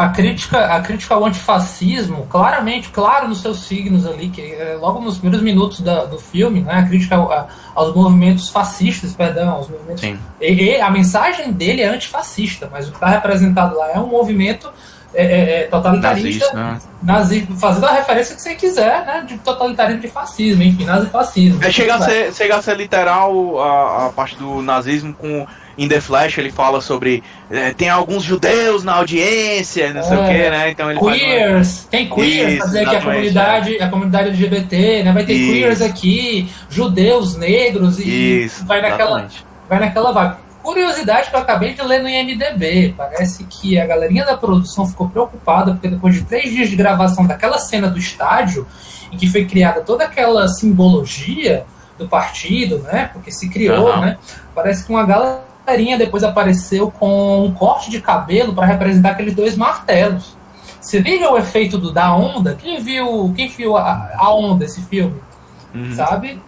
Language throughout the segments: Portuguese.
a crítica ao antifascismo, claramente, claro nos seus signos ali, que logo nos primeiros minutos do filme, né, a crítica aos movimentos fascistas, perdão, aos movimentos. Sim. E a mensagem dele é antifascista, mas o que está representado lá é um movimento totalitarista, nazista, fazendo a referência que você quiser, né, de totalitarismo, de fascismo, enfim, nazifascismo. Chega a ser literal a parte do nazismo com... In The Flash ele fala sobre tem alguns judeus na audiência, não sei o que, né? Então ele queers, tem queers, quer dizer que a comunidade LGBT, né? Vai ter queers aqui, judeus, negros, e vai naquela vaga. Curiosidade que eu acabei de ler no IMDb, parece que a galerinha da produção ficou preocupada porque depois de 3 dias de gravação daquela cena do estádio, em que foi criada toda aquela simbologia do partido, né? Porque se criou, né? Parece que uma galerinha depois apareceu com um corte de cabelo para representar aqueles 2 martelos. Você liga o efeito da onda? Quem viu a onda, esse filme? Sabe?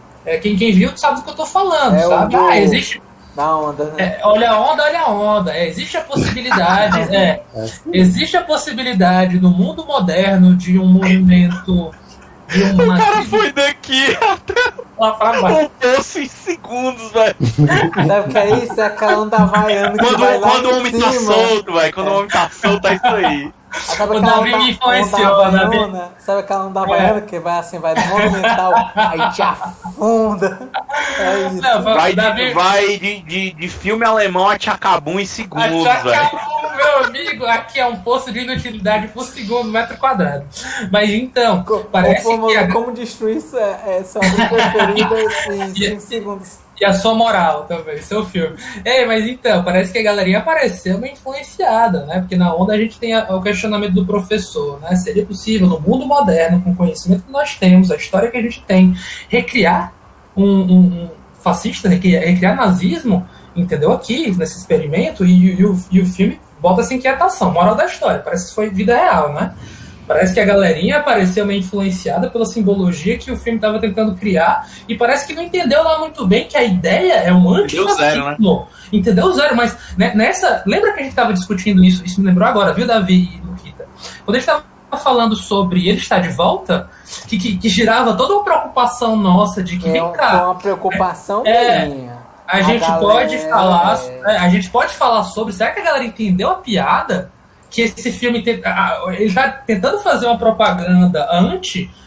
Quem viu sabe do que eu tô falando, sabe? Existe... Da onda, né? Olha a onda. Existe a possibilidade, existe a possibilidade no mundo moderno de um movimento... O cara foi daqui até lá pra baixo. Um poço em segundos, velho. Sabe o que é isso? É aquela onda havaiana que vai lá quando o homem tá solto, velho. Quando o homem tá solto, é isso aí. Sabe aquela onda, sabe aquela onda havaiana que vai assim, vai no monumental, aí te afunda. É isso. Não, vai de filme alemão a Tchacabum em segundos, velho. Meu amigo, aqui é um poço de inutilidade por segundo metro quadrado. Mas então, parece que... Como destruir isso é sua preferida em 5 segundos. E a sua moral também, seu filme. Mas então, parece que a galerinha apareceu meio influenciada, né? Porque na onda a gente tem o questionamento do professor, né? Seria possível, no mundo moderno, com o conhecimento que nós temos, a história que a gente tem, recriar um fascista, recriar nazismo, entendeu? Aqui, nesse experimento, e o filme bota essa inquietação. Moral da história, parece que foi vida real, né? Parece que a galerinha apareceu meio influenciada pela simbologia que o filme estava tentando criar e parece que não entendeu lá muito bem que a ideia é um antifascismo. Entendeu zero, mas né, lembra que a gente estava discutindo isso? Isso me lembrou agora, viu, Davi e Luquita? Quando a gente estava falando sobre Ele Está de Volta, que girava toda uma preocupação nossa de que, vem cá... Foi uma preocupação minha. A gente pode falar sobre... Será que a galera entendeu a piada? Que esse filme ele tá tentando fazer uma propaganda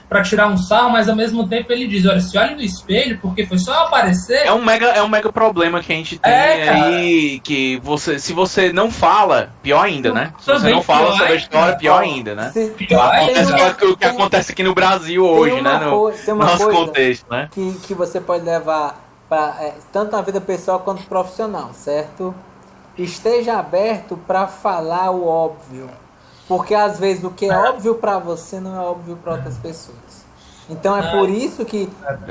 para tirar um sarro, mas ao mesmo tempo ele diz, olha, se olhe no espelho, porque foi só aparecer... É um mega problema que a gente tem aí, que se você não fala, pior ainda, né? Se você não fala sobre a história, pior ainda, né? Acontece o que acontece aqui no Brasil hoje, né? No nosso contexto, né? Que você pode levar para tanto na vida pessoal quanto profissional, certo? Esteja aberto para falar o óbvio, porque às vezes o que é óbvio para você não é óbvio para outras pessoas. Então é por isso que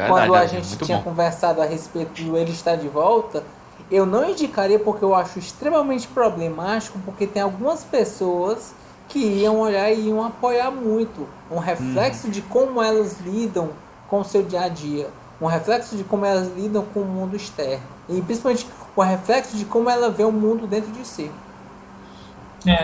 quando a gente tinha conversado a respeito do Ele Está de Volta, eu não indicaria porque eu acho extremamente problemático, porque tem algumas pessoas que iam olhar e iam apoiar muito, um reflexo de como elas lidam com o seu dia a dia, um reflexo de como elas lidam com o mundo externo e principalmente o reflexo de como ela vê o mundo dentro de si.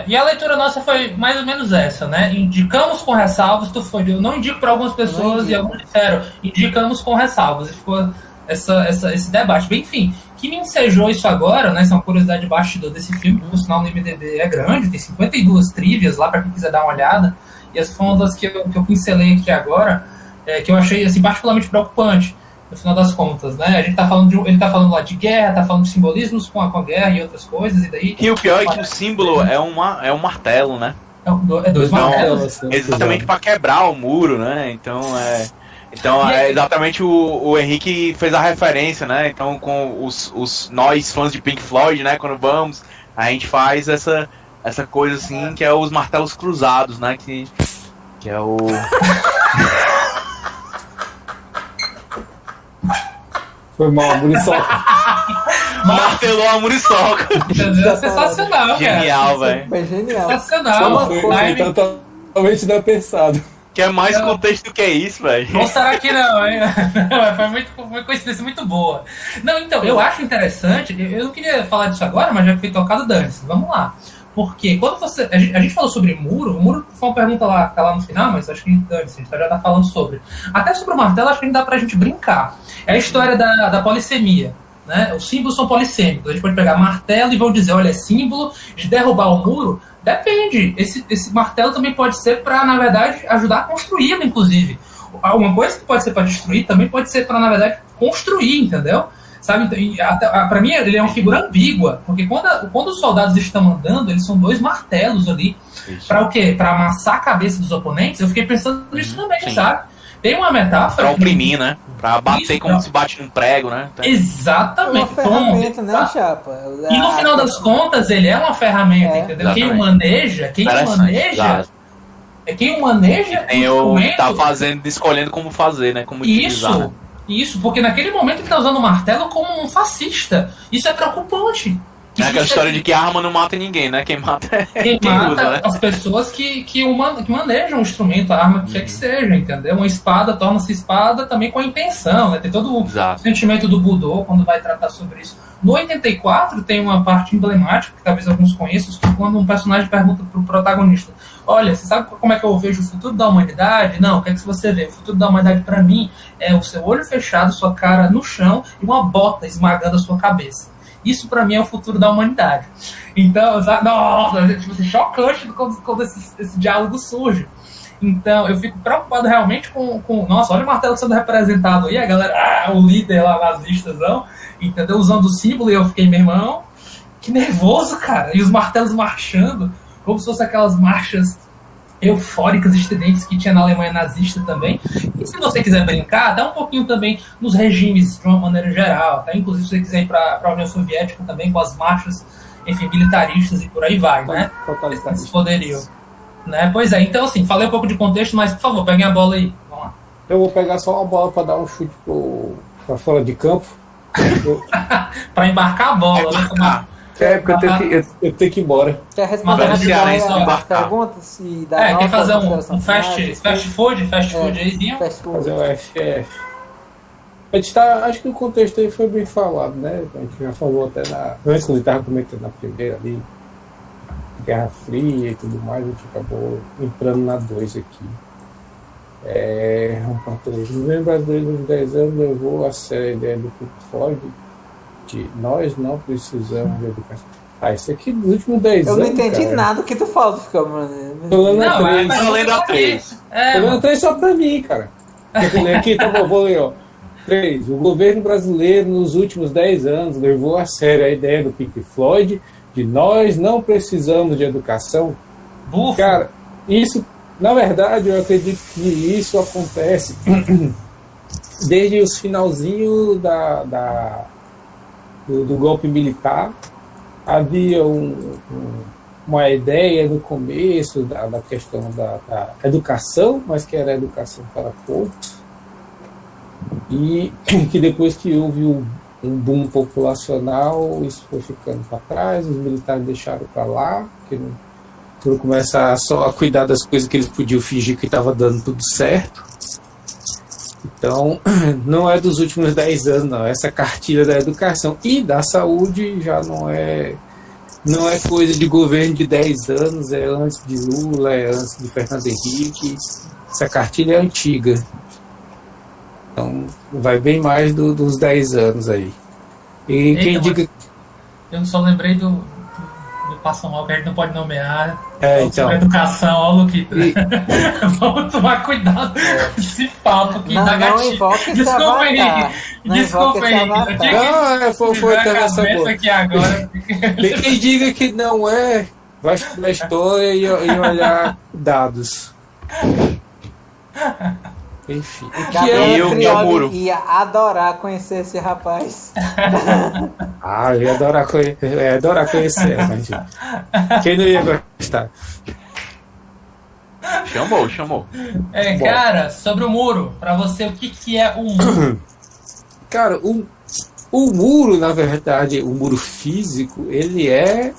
E a leitura nossa foi mais ou menos essa, né? Indicamos com ressalvas, eu não indico para algumas pessoas e alguns disseram, indicamos com ressalvas. E ficou esse debate. Bem, enfim, que me ensejou isso agora, né? Isso é uma curiosidade de bastidor desse filme, o sinal no IMDb é grande, tem 52 trivias lá para quem quiser dar uma olhada. E essa foi uma das que eu pincelei aqui agora, que eu achei assim, particularmente preocupante. No final das contas, né? A gente tá falando ele tá falando lá de guerra, tá falando de simbolismos com a guerra e outras coisas, e daí... E o pior é que o símbolo é um martelo, né? É 2 martelos. Exatamente para quebrar o muro, né? Então é exatamente o Henrique fez a referência, né? Então com nós fãs de Pink Floyd, né? Quando vamos, a gente faz essa coisa assim, que é os martelos cruzados, né? Que é o... Foi mal, a muriçoca. Martelou a muriçoca. Sensacional, cara. Genial, velho. Foi genial. Sensacional. Foi totalmente não pensado. Quer mais contexto do que isso, velho? Não será que não, hein? Foi uma coincidência muito boa. Não, então, eu acho interessante, eu não queria falar disso agora, mas já que foi tocado, dane-se. Vamos lá. Porque quando você. A gente falou sobre muro, o muro foi uma pergunta lá, tá lá no final, mas acho que a gente já tá falando sobre. Até sobre o martelo, acho que dá pra gente brincar. É a história da polissemia. Né? Os símbolos são polissêmicos. A gente pode pegar martelo e vão dizer, olha, é símbolo de derrubar o muro. Depende. Esse martelo também pode ser para, na verdade, ajudar a construí-lo, inclusive. Uma coisa que pode ser para destruir também pode ser para, na verdade, construir, entendeu? Sabe? Para mim, ele é uma figura ambígua, porque quando os soldados estão andando, eles são dois martelos ali. Para o quê? Para amassar a cabeça dos oponentes. Eu fiquei pensando nisso também, sim. Sabe? Tem uma metáfora. Pra oprimir, né? Pra bater como se bate num prego, né? É exatamente. uma ferramenta, né, chapa? E no final das contas, ele é uma ferramenta, entendeu? Exatamente. Quem o maneja tem o que tá fazendo, escolhendo como fazer, né? Como utilizar, né? Isso, porque naquele momento ele tá usando o martelo como um fascista. Isso é preocupante. É aquela história de que a arma não mata ninguém, né? Quem mata é quem mata usa, né? as pessoas que manejam o instrumento, a arma que quer que seja, entendeu? Uma espada torna-se espada também com a intenção, né? Tem todo o sentimento do Budô quando vai tratar sobre isso. No 84 tem uma parte emblemática, que talvez alguns conheçam, que quando um personagem pergunta pro protagonista, olha, você sabe como é que eu vejo o futuro da humanidade? Não, o que é que você vê? O futuro da humanidade para mim é o seu olho fechado, sua cara no chão e uma bota esmagando a sua cabeça. Isso para mim é o futuro da humanidade. Então, nossa, tipo, chocante quando esse diálogo surge. Então, eu fico preocupado realmente com nossa, olha o martelo sendo representado aí, a galera, o líder lá, nazistazão, entendeu? Usando o símbolo, e eu fiquei, meu irmão, que nervoso, cara. E os martelos marchando, como se fossem aquelas marchas eufóricas, estridentes que tinha na Alemanha nazista também. E se você quiser brincar, dá um pouquinho também nos regimes de uma maneira geral, tá? Inclusive se você quiser ir para a União Soviética também, com as marchas, enfim, militaristas e por aí vai, né? Esse poderio. Né? Pois é, então assim, falei um pouco de contexto, mas por favor, peguem a bola aí. Vamos lá. Eu vou pegar só uma bola para dar um chute para fora de campo. Para embarcar a bola, né? Porque eu tenho que ir embora. Quer responder as perguntas? Quer fazer um fast food aí? Fazer um a gente acho que o contexto aí foi bem falado, né? A gente já falou até antes, quando ele estava comentando na primeira ali, Guerra Fria e tudo mais, a gente acabou entrando na 2 aqui. O governo brasileiro nos 10 anos levou a sério a ideia do Pink Floyd de nós não precisamos de educação. Isso aqui nos últimos 10 anos. Eu não entendi nada do que tu falou, ficou, mano. Tô lendo a 3. Tô lendo a 3 só pra mim, cara. Aqui, tá bom, vou ler, ó. 3. O governo brasileiro nos últimos 10 anos levou a sério a ideia do Pink Floyd de nós não precisamos de educação. Bufo. Cara, isso, na verdade, eu acredito que isso acontece desde os finalzinhos do golpe militar. Havia uma ideia no começo da questão da educação, mas que era educação para poucos, e que depois que houve um boom populacional, isso foi ficando para trás, os militares deixaram para lá, porque não começar só a cuidar das coisas que eles podiam fingir que estava dando tudo certo. Então, não é dos últimos 10 anos, não. Essa cartilha da educação e da saúde já não é coisa de governo de 10 anos, é antes de Lula, é antes de Fernando Henrique. Essa cartilha é antiga. Então, vai bem mais dos 10 anos aí. E quem diga... Eu só lembrei do Passa Mal, que a gente não pode nomear. Então. Educação, ó, Luquita. Vamos tomar cuidado com esse papo aqui da gatinha. Desculpa, Henrique. Desculpa, Henrique. Não, foi até nessa boa. Aqui agora. E quem diga que não é, vai estudar história e olhar dados. Enfim. Eu ia adorar conhecer esse rapaz. Eu ia adorar conhecer, mas quem não ia gostar? Chamou. Cara, sobre o muro, pra você, o que é um muro? Cara, o muro, na verdade, o muro físico, ele é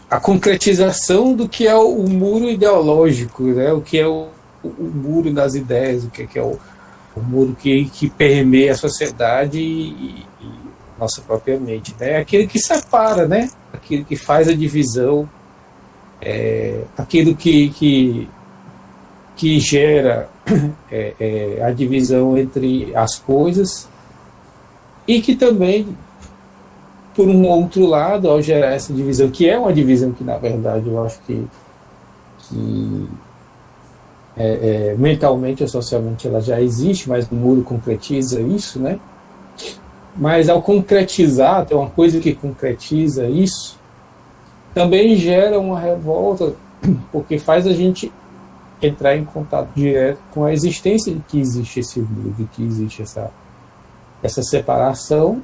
a concretização do que é o muro ideológico, né? O que é o muro das ideias, o que é o muro que permeia a sociedade e nossa própria mente. É aquele que separa, né? Aquilo que faz a divisão, aquilo que gera a divisão entre as coisas, e que também, por um outro lado, ao gerar essa divisão, que é uma divisão que, na verdade, eu acho que mentalmente ou socialmente ela já existe, mas o muro concretiza isso, né? Mas ao concretizar, tem uma coisa que concretiza isso, também gera uma revolta, porque faz a gente entrar em contato direto com a existência de que existe esse muro, de que existe essa separação,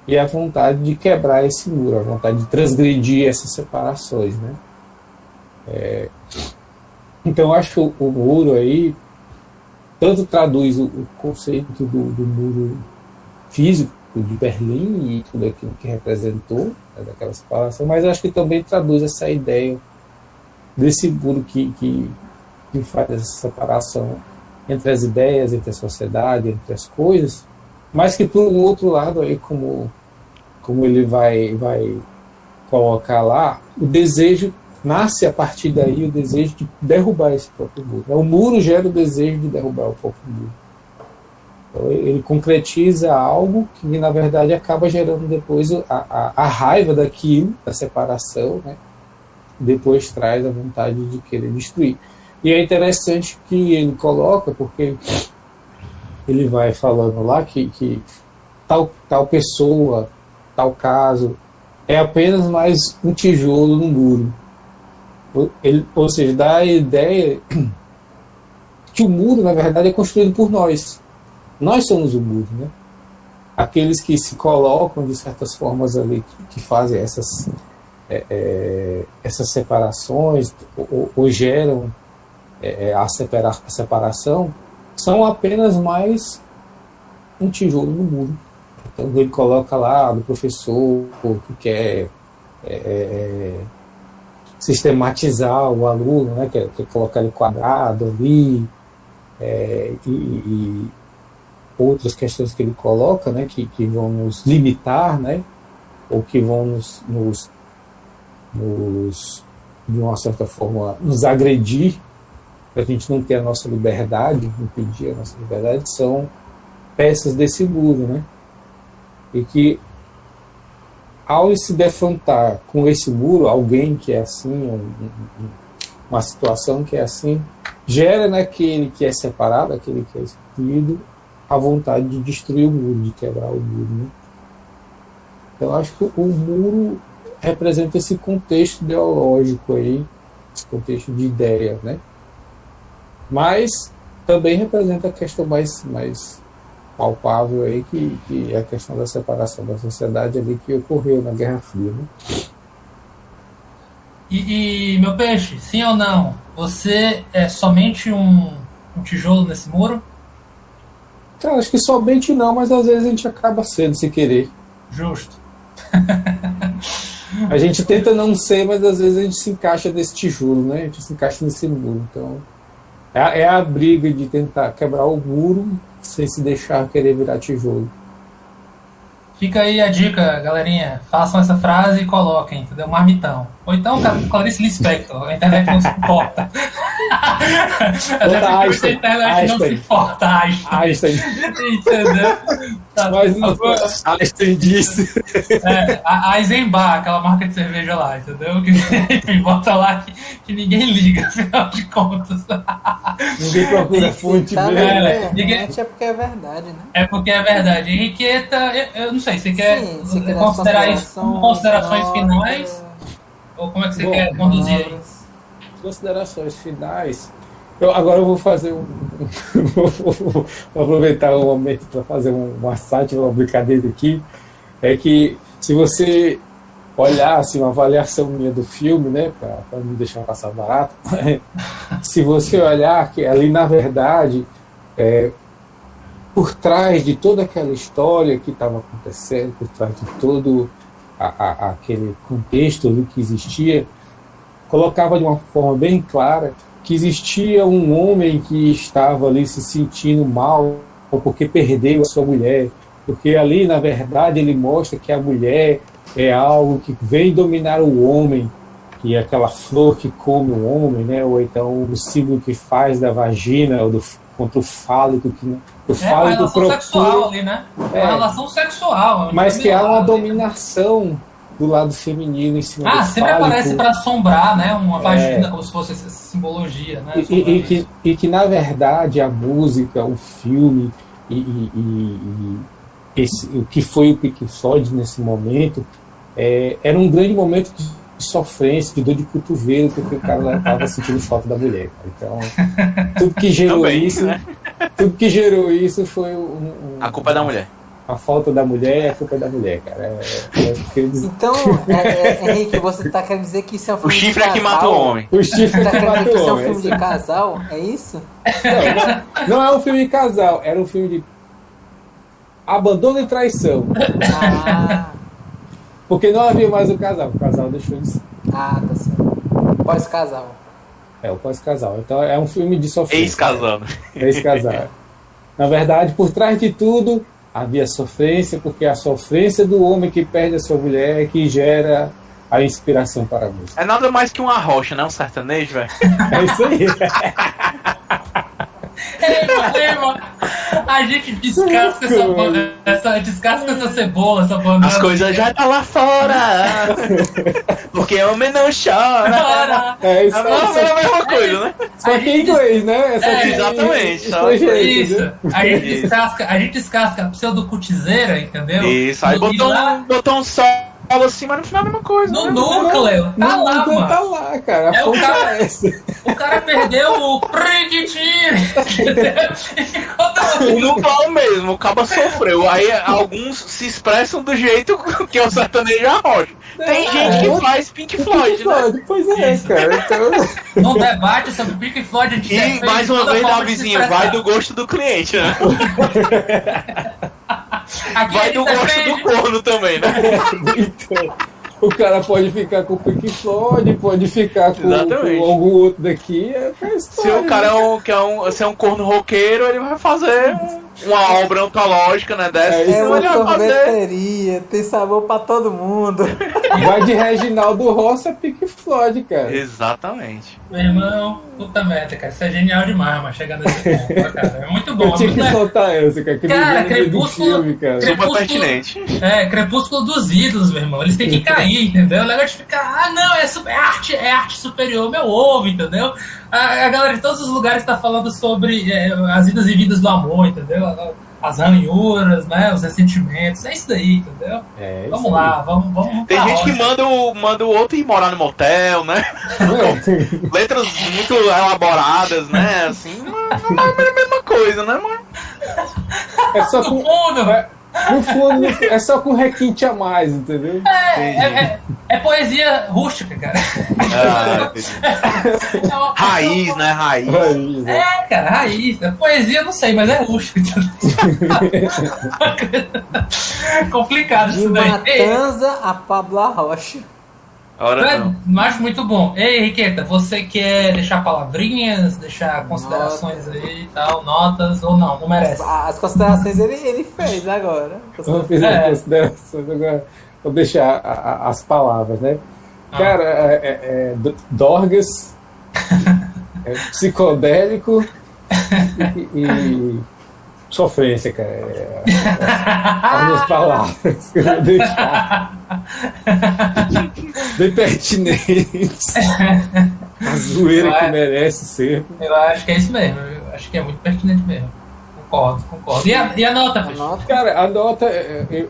e a vontade de quebrar esse muro, a vontade de transgredir essas separações, né? Então, eu acho que o muro aí tanto traduz o conceito do muro físico de Berlim e tudo aquilo que representou, né, daquela separação, mas acho que também traduz essa ideia desse muro que faz essa separação entre as ideias, entre a sociedade, entre as coisas, mas que, por um outro lado, aí, como ele vai colocar lá, o desejo nasce a partir daí, o desejo de derrubar esse próprio muro. O muro gera o desejo de derrubar o próprio muro. Então, ele concretiza algo que, na verdade, acaba gerando depois a raiva daquilo, da separação, né? Depois traz a vontade de querer destruir. E é interessante que ele coloca, porque ele vai falando lá que tal pessoa, tal caso, é apenas mais um tijolo no muro. Ou seja, dá a ideia que o muro, na verdade, é construído por nós. Nós somos o muro, né? Aqueles que se colocam, de certas formas, ali, que fazem essas separações, ou geram a separação, são apenas mais um tijolo no muro. Então ele coloca lá do professor que quer sistematizar o aluno, né, quer colocar ele quadrado ali, e outras questões que ele coloca, né, que vão nos limitar, né, ou que vão nos de uma certa forma nos agredir, para a gente não ter a nossa liberdade, impedir a nossa liberdade, são peças desse muro, né? E que, ao se defrontar com esse muro, alguém que é assim, uma situação que é assim, gera naquele que é separado, aquele que é excluído, a vontade de destruir o muro, de quebrar o muro, né? Então, acho que o muro representa esse contexto ideológico aí, esse contexto de ideia, né? Mas também representa a questão mais palpável aí, que é a questão da separação da sociedade ali que ocorreu na Guerra Fria, né? E meu peixe, sim ou não? Você é somente um tijolo nesse muro? Cara, acho que somente não, mas às vezes a gente acaba sendo sem querer. Justo. A gente tenta não ser, mas às vezes a gente se encaixa nesse tijolo, né? A gente se encaixa nesse muro. Então, é a briga de tentar quebrar o muro sem se deixar querer virar tijolo. Fica aí a dica, galerinha. Façam essa frase e coloquem, entendeu? Marmitão. Ou então, Clarice Lispector. A internet não se importa. Até porque a internet não se importa, Einstein. Entendeu? Tá, mas Einstein disse. A Eisenbach, aquela marca de cerveja lá, entendeu? Que bota lá que ninguém liga, afinal de contas. Ninguém procura fonte mesmo. Ninguém... É porque é verdade, né? É porque é verdade. Henriqueta, eu não sei, você quer considerar isso como considerações finais? Ou como é que você quer conduzir aí? Considerações finais. Agora eu vou fazer vou aproveitar o momento para fazer uma sátira, uma brincadeira aqui. É que se você olhar assim, uma avaliação minha do filme, né, para não deixar passar barato, se você olhar que ali, na verdade, por trás de toda aquela história que estava acontecendo, por trás de todo aquele contexto ali que existia, colocava de uma forma bem clara que existia um homem que estava ali se sentindo mal porque perdeu a sua mulher, Porque ali, na verdade, ele mostra que a mulher é algo que vem dominar o homem, que é aquela flor que come o homem, né? Ou então o símbolo que faz da vagina, ou contra o fálico, que o uma relação sexual ali, né? Uma relação sexual. Mas que há uma dominação do lado feminino em cima do sempre fálico. aparece para assombrar, né? Uma vagina, como se fosse essa simbologia, né? E que, na verdade, a música, o filme o que foi o Pink Floyd nesse momento era um grande momento de sofrência, de dor de cotovelo, porque o cara estava sentindo falta da mulher. Então, tudo que gerou isso, né? Tudo que gerou isso foi a culpa é da mulher. A falta da mulher é a culpa da mulher, cara. Então, Henrique, você está querendo dizer que isso é um filme de casal? O chifre é que mata o homem. O chifre é que mata o homem. Isso é um filme de casal? É isso? Não é um filme de casal, era um filme de abandono e traição. Porque não havia mais o casal deixou de ser. Tá certo. Pós-casal. O pós-casal. Então é um filme de sofrência. Ex-casal. Ex-casal. Na verdade, por trás de tudo, havia sofrência, porque a sofrência do homem que perde a sua mulher é que gera a inspiração para a música. É nada mais que uma rocha, né? Um sertanejo, velho. É isso aí. A gente descasca essa cebola, essa banana. As coisas já tá lá fora. Porque homem não chora. É isso aí. É a mesma coisa, né? Só que em inglês, né? Exatamente. Isso. A gente descasca a pseudocutizeira, entendeu? Isso, aí botou um solo assim, mas no final é a mesma coisa. No núcleo, tá lá, mano. Tá lá, cara. O cara perdeu o preguitinho. O núcleo mesmo, o cabo sofreu. Aí alguns se expressam do jeito que é o sertanejo arrocha. Tem gente que faz Pink Floyd, né? Pois é, cara. Então... No debate sobre Pink Floyd, a gente e mais uma vez, Davizinho, vai do gosto do cliente, né? Vai do gosto do corno também, né? Então, o cara pode ficar com o Pink Floyd, pode ficar com algum outro daqui. Se o cara se é um corno roqueiro, ele vai fazer uma obra antológica, né? Dessa. É uma sorveteria, tem sabor pra todo mundo. Vai de Reginaldo Rossi a Pink Floyd, cara. Exatamente. Meu irmão, puta merda, cara. Isso é genial demais, mas chegar nesse ponto, cara. É muito bom. Eu tinha que soltar essa, cara. Cara, Crepúsculo. Super pertinente. Crepúsculo dos ídolos, meu irmão. Eles têm que cair, entendeu? O negócio de ficar, não, é arte superior, meu ovo, entendeu? A galera de todos os lugares tá falando sobre as idas e vindas do amor, entendeu? As ranhuras, né? Os ressentimentos, é isso daí, entendeu? Vamos lá, vamos. Tem gente que manda o outro ir morar no motel, né? Letras muito elaboradas, né? Assim, não é a mesma coisa, né, mano? É só com no fundo, é só com requinte a mais, entendeu? É poesia rústica, cara. Raiz, né? Raiz. Cara, raiz. Poesia, não sei, mas é rústica. Complicado isso daí. De Matanza a Pablo Rocha. Mas muito bom. Ei, Henriqueta, você quer deixar palavrinhas, deixar considerações aí e tal, notas ou não? Não merece? As considerações ele fez agora. Eu fiz as considerações, agora vou deixar as palavras, né? Cara, Dorgas, psicodélico e sofrência, cara. As minhas palavras que eu vou deixar. Bem pertinentes. A zoeira que merece ser. Eu acho que é isso mesmo. Eu acho que é muito pertinente mesmo. Concordo. E a nota, Peixe? Cara, a nota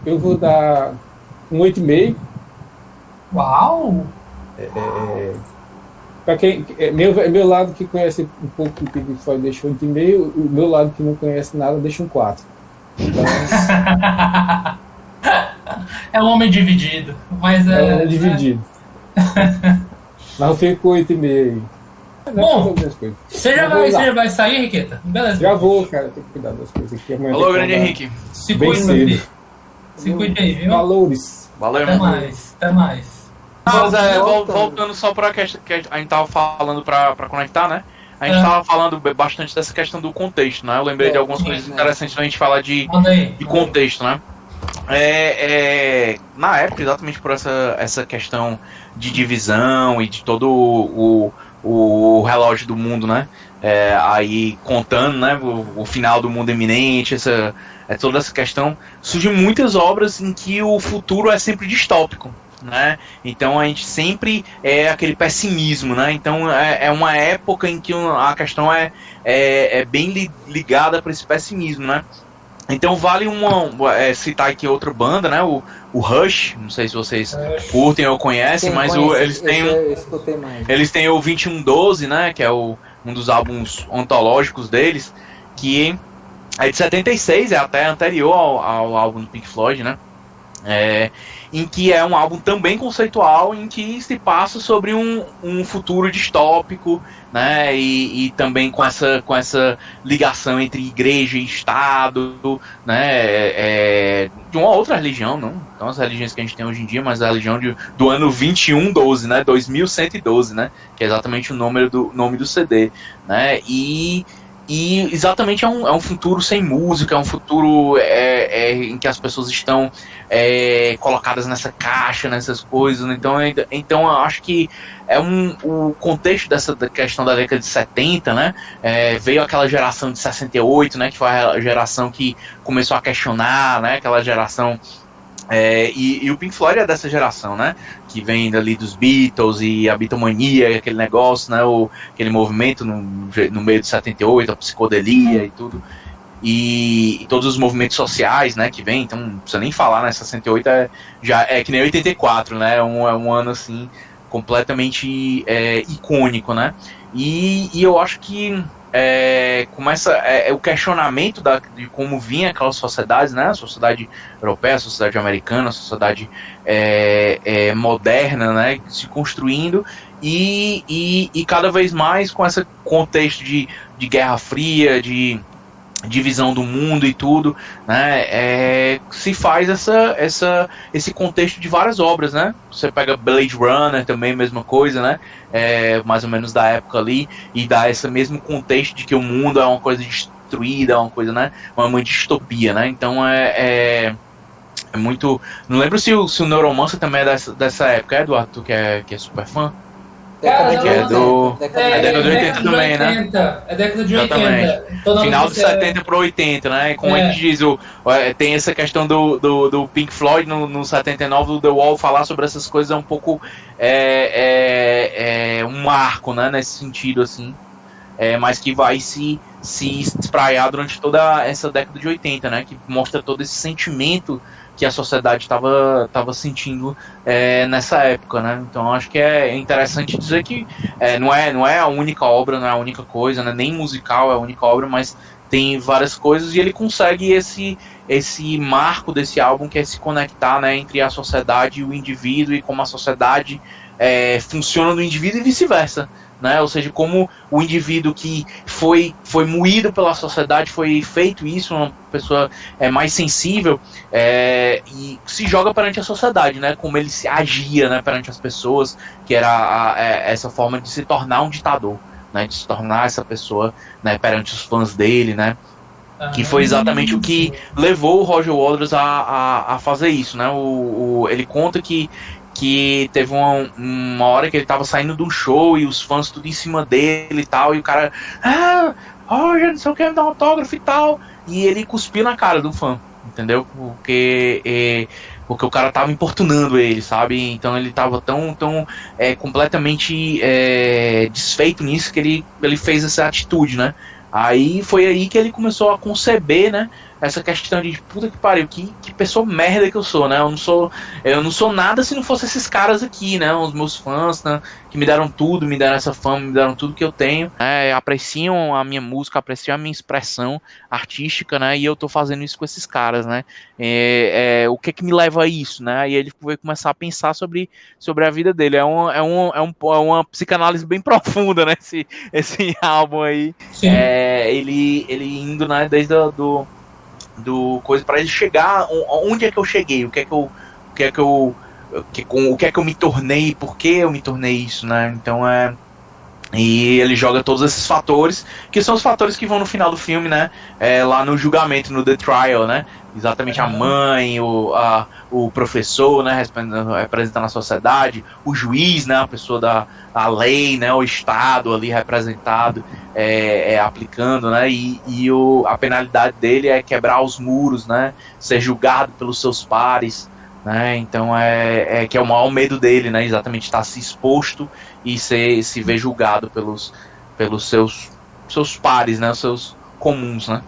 eu vou dar um 8,5. Uau! Para quem meu lado que conhece um pouco do Pink Floyd deixa 8,5, o meu lado que não conhece nada deixa um 4. Então, é um homem dividido, mas é um homem dividido. Mas eu fico com 8,5 aí. Bom, você já vai sair, Henriqueta? Beleza. Já vou, cara. Tem que cuidar das coisas aqui. Amanhã falou, grande Henrique. Se cuide, meu filho. Se cuide aí, viu? Valores. Valeu, até mais. Mas voltando só para a questão que a gente tava falando para conectar, né? A gente tava falando bastante dessa questão do contexto, né? Eu lembrei de algumas coisas interessantes pra gente falar de contexto, né? Na época, exatamente por essa questão de divisão e de todo o relógio do mundo, né? Aí contando, né, o final do mundo iminente, toda essa questão, surgem muitas obras em que o futuro é sempre distópico, né? Então a gente sempre é aquele pessimismo, né? Então é uma época em que a questão é bem ligada para esse pessimismo, né? Então vale citar aqui outra banda, né? O Rush, não sei se vocês curtem ou conhecem, mas eles têm o 2112, né? Que é um dos álbuns ontológicos deles, que é de 76, é até anterior ao álbum do Pink Floyd, né? Em que é um álbum também conceitual, em que se passa sobre um futuro distópico, né, e também com essa ligação entre igreja e Estado, né, de uma outra religião, não as religiões que a gente tem hoje em dia, mas a religião do ano 2112, né, 2112, né, que é exatamente o nome do CD, né, e exatamente é um futuro sem música, é um futuro em que as pessoas estão colocadas nessa caixa, nessas coisas. Então eu acho que o contexto dessa questão da década de 70, né? Veio aquela geração de 68, né? Que foi a geração que começou a questionar, né? Aquela geração. E o Pink Floyd é dessa geração, né? Que vem dali dos Beatles e a Beatlemania, aquele negócio, né? Aquele movimento no meio de 78, a psicodelia e tudo. E todos os movimentos sociais, né? Que vem, então não precisa nem falar, né? 68 já é que nem 84, né? É um ano assim completamente icônico, né? E eu acho que começa o questionamento de como vinha aquelas sociedades, né? A sociedade europeia, a sociedade americana, a sociedade moderna, né? Se construindo e cada vez mais com esse contexto de Guerra Fria, de divisão do mundo e tudo, né? Se faz esse contexto de várias obras, né? Você pega Blade Runner também, mesma coisa, né? Mais ou menos da época ali, e dá esse mesmo contexto de que o mundo é uma coisa destruída, é uma coisa, né? Uma distopia, né? Então é muito. Não lembro se o Neuromancer também é dessa época, Eduardo, tu que é super fã. Década de 80 também, né? É década de 80. Exatamente. Final de 70 para 80, né? Como a gente diz, tem essa questão do Pink Floyd no 79, do The Wall, falar sobre essas coisas é um pouco um marco, né? Nesse sentido, assim. Mas que vai se espraiar durante toda essa década de 80, né? Que mostra todo esse sentimento que a sociedade estava sentindo nessa época, né? Então acho que é interessante dizer que não é a única obra, não é a única coisa, né? Nem musical é a única obra, mas tem várias coisas e ele consegue esse marco desse álbum, que é se conectar, né, entre a sociedade e o indivíduo, e como a sociedade funciona no indivíduo e vice-versa. Né? Ou seja, como o indivíduo que foi moído pela sociedade, foi feito isso, uma pessoa mais sensível, e se joga perante a sociedade, né? Como ele se agia, né, perante as pessoas, que era essa forma de se tornar um ditador, né? De se tornar essa pessoa, né, perante os fãs dele, né? Que foi exatamente o que levou o Roger Waters a fazer isso, né? Ele conta que teve uma hora que ele tava saindo de um show e os fãs tudo em cima dele e tal, e o cara, Roger, não sei o que, me dá um autógrafo e tal, e ele cuspiu na cara do fã, entendeu? Porque o cara tava importunando ele, sabe? Então ele tava tão completamente desfeito nisso que ele fez essa atitude, né? Aí foi aí que ele começou a conceber, né, essa questão de puta que pariu, que pessoa merda que eu sou, né? Eu não sou nada se não fosse esses caras aqui, né? Os meus fãs, né? Que me deram tudo, me deram essa fama, me deram tudo que eu tenho. Apreciam a minha música, apreciam a minha expressão artística, né? E eu tô fazendo isso com esses caras, né? O que me leva a isso, né? E ele vai começar a pensar sobre a vida dele. É uma psicanálise bem profunda, né? Esse álbum aí. Sim. Ele indo, né? Desde do coisa para ele chegar onde é que eu cheguei, o que é que eu me tornei, por que eu me tornei isso, né? Então e ele joga todos esses fatores, que são os fatores que vão no final do filme, né? Lá no julgamento, no The Trial, né? exatamente a mãe, o professor, né, representando a sociedade, o juiz, né, a pessoa da lei, né, o Estado ali representado, aplicando, né, a penalidade dele é quebrar os muros, né, ser julgado pelos seus pares, né, então que é o maior medo dele, né, exatamente estar se exposto e se ver julgado pelos seus pares, né, os seus comuns, né.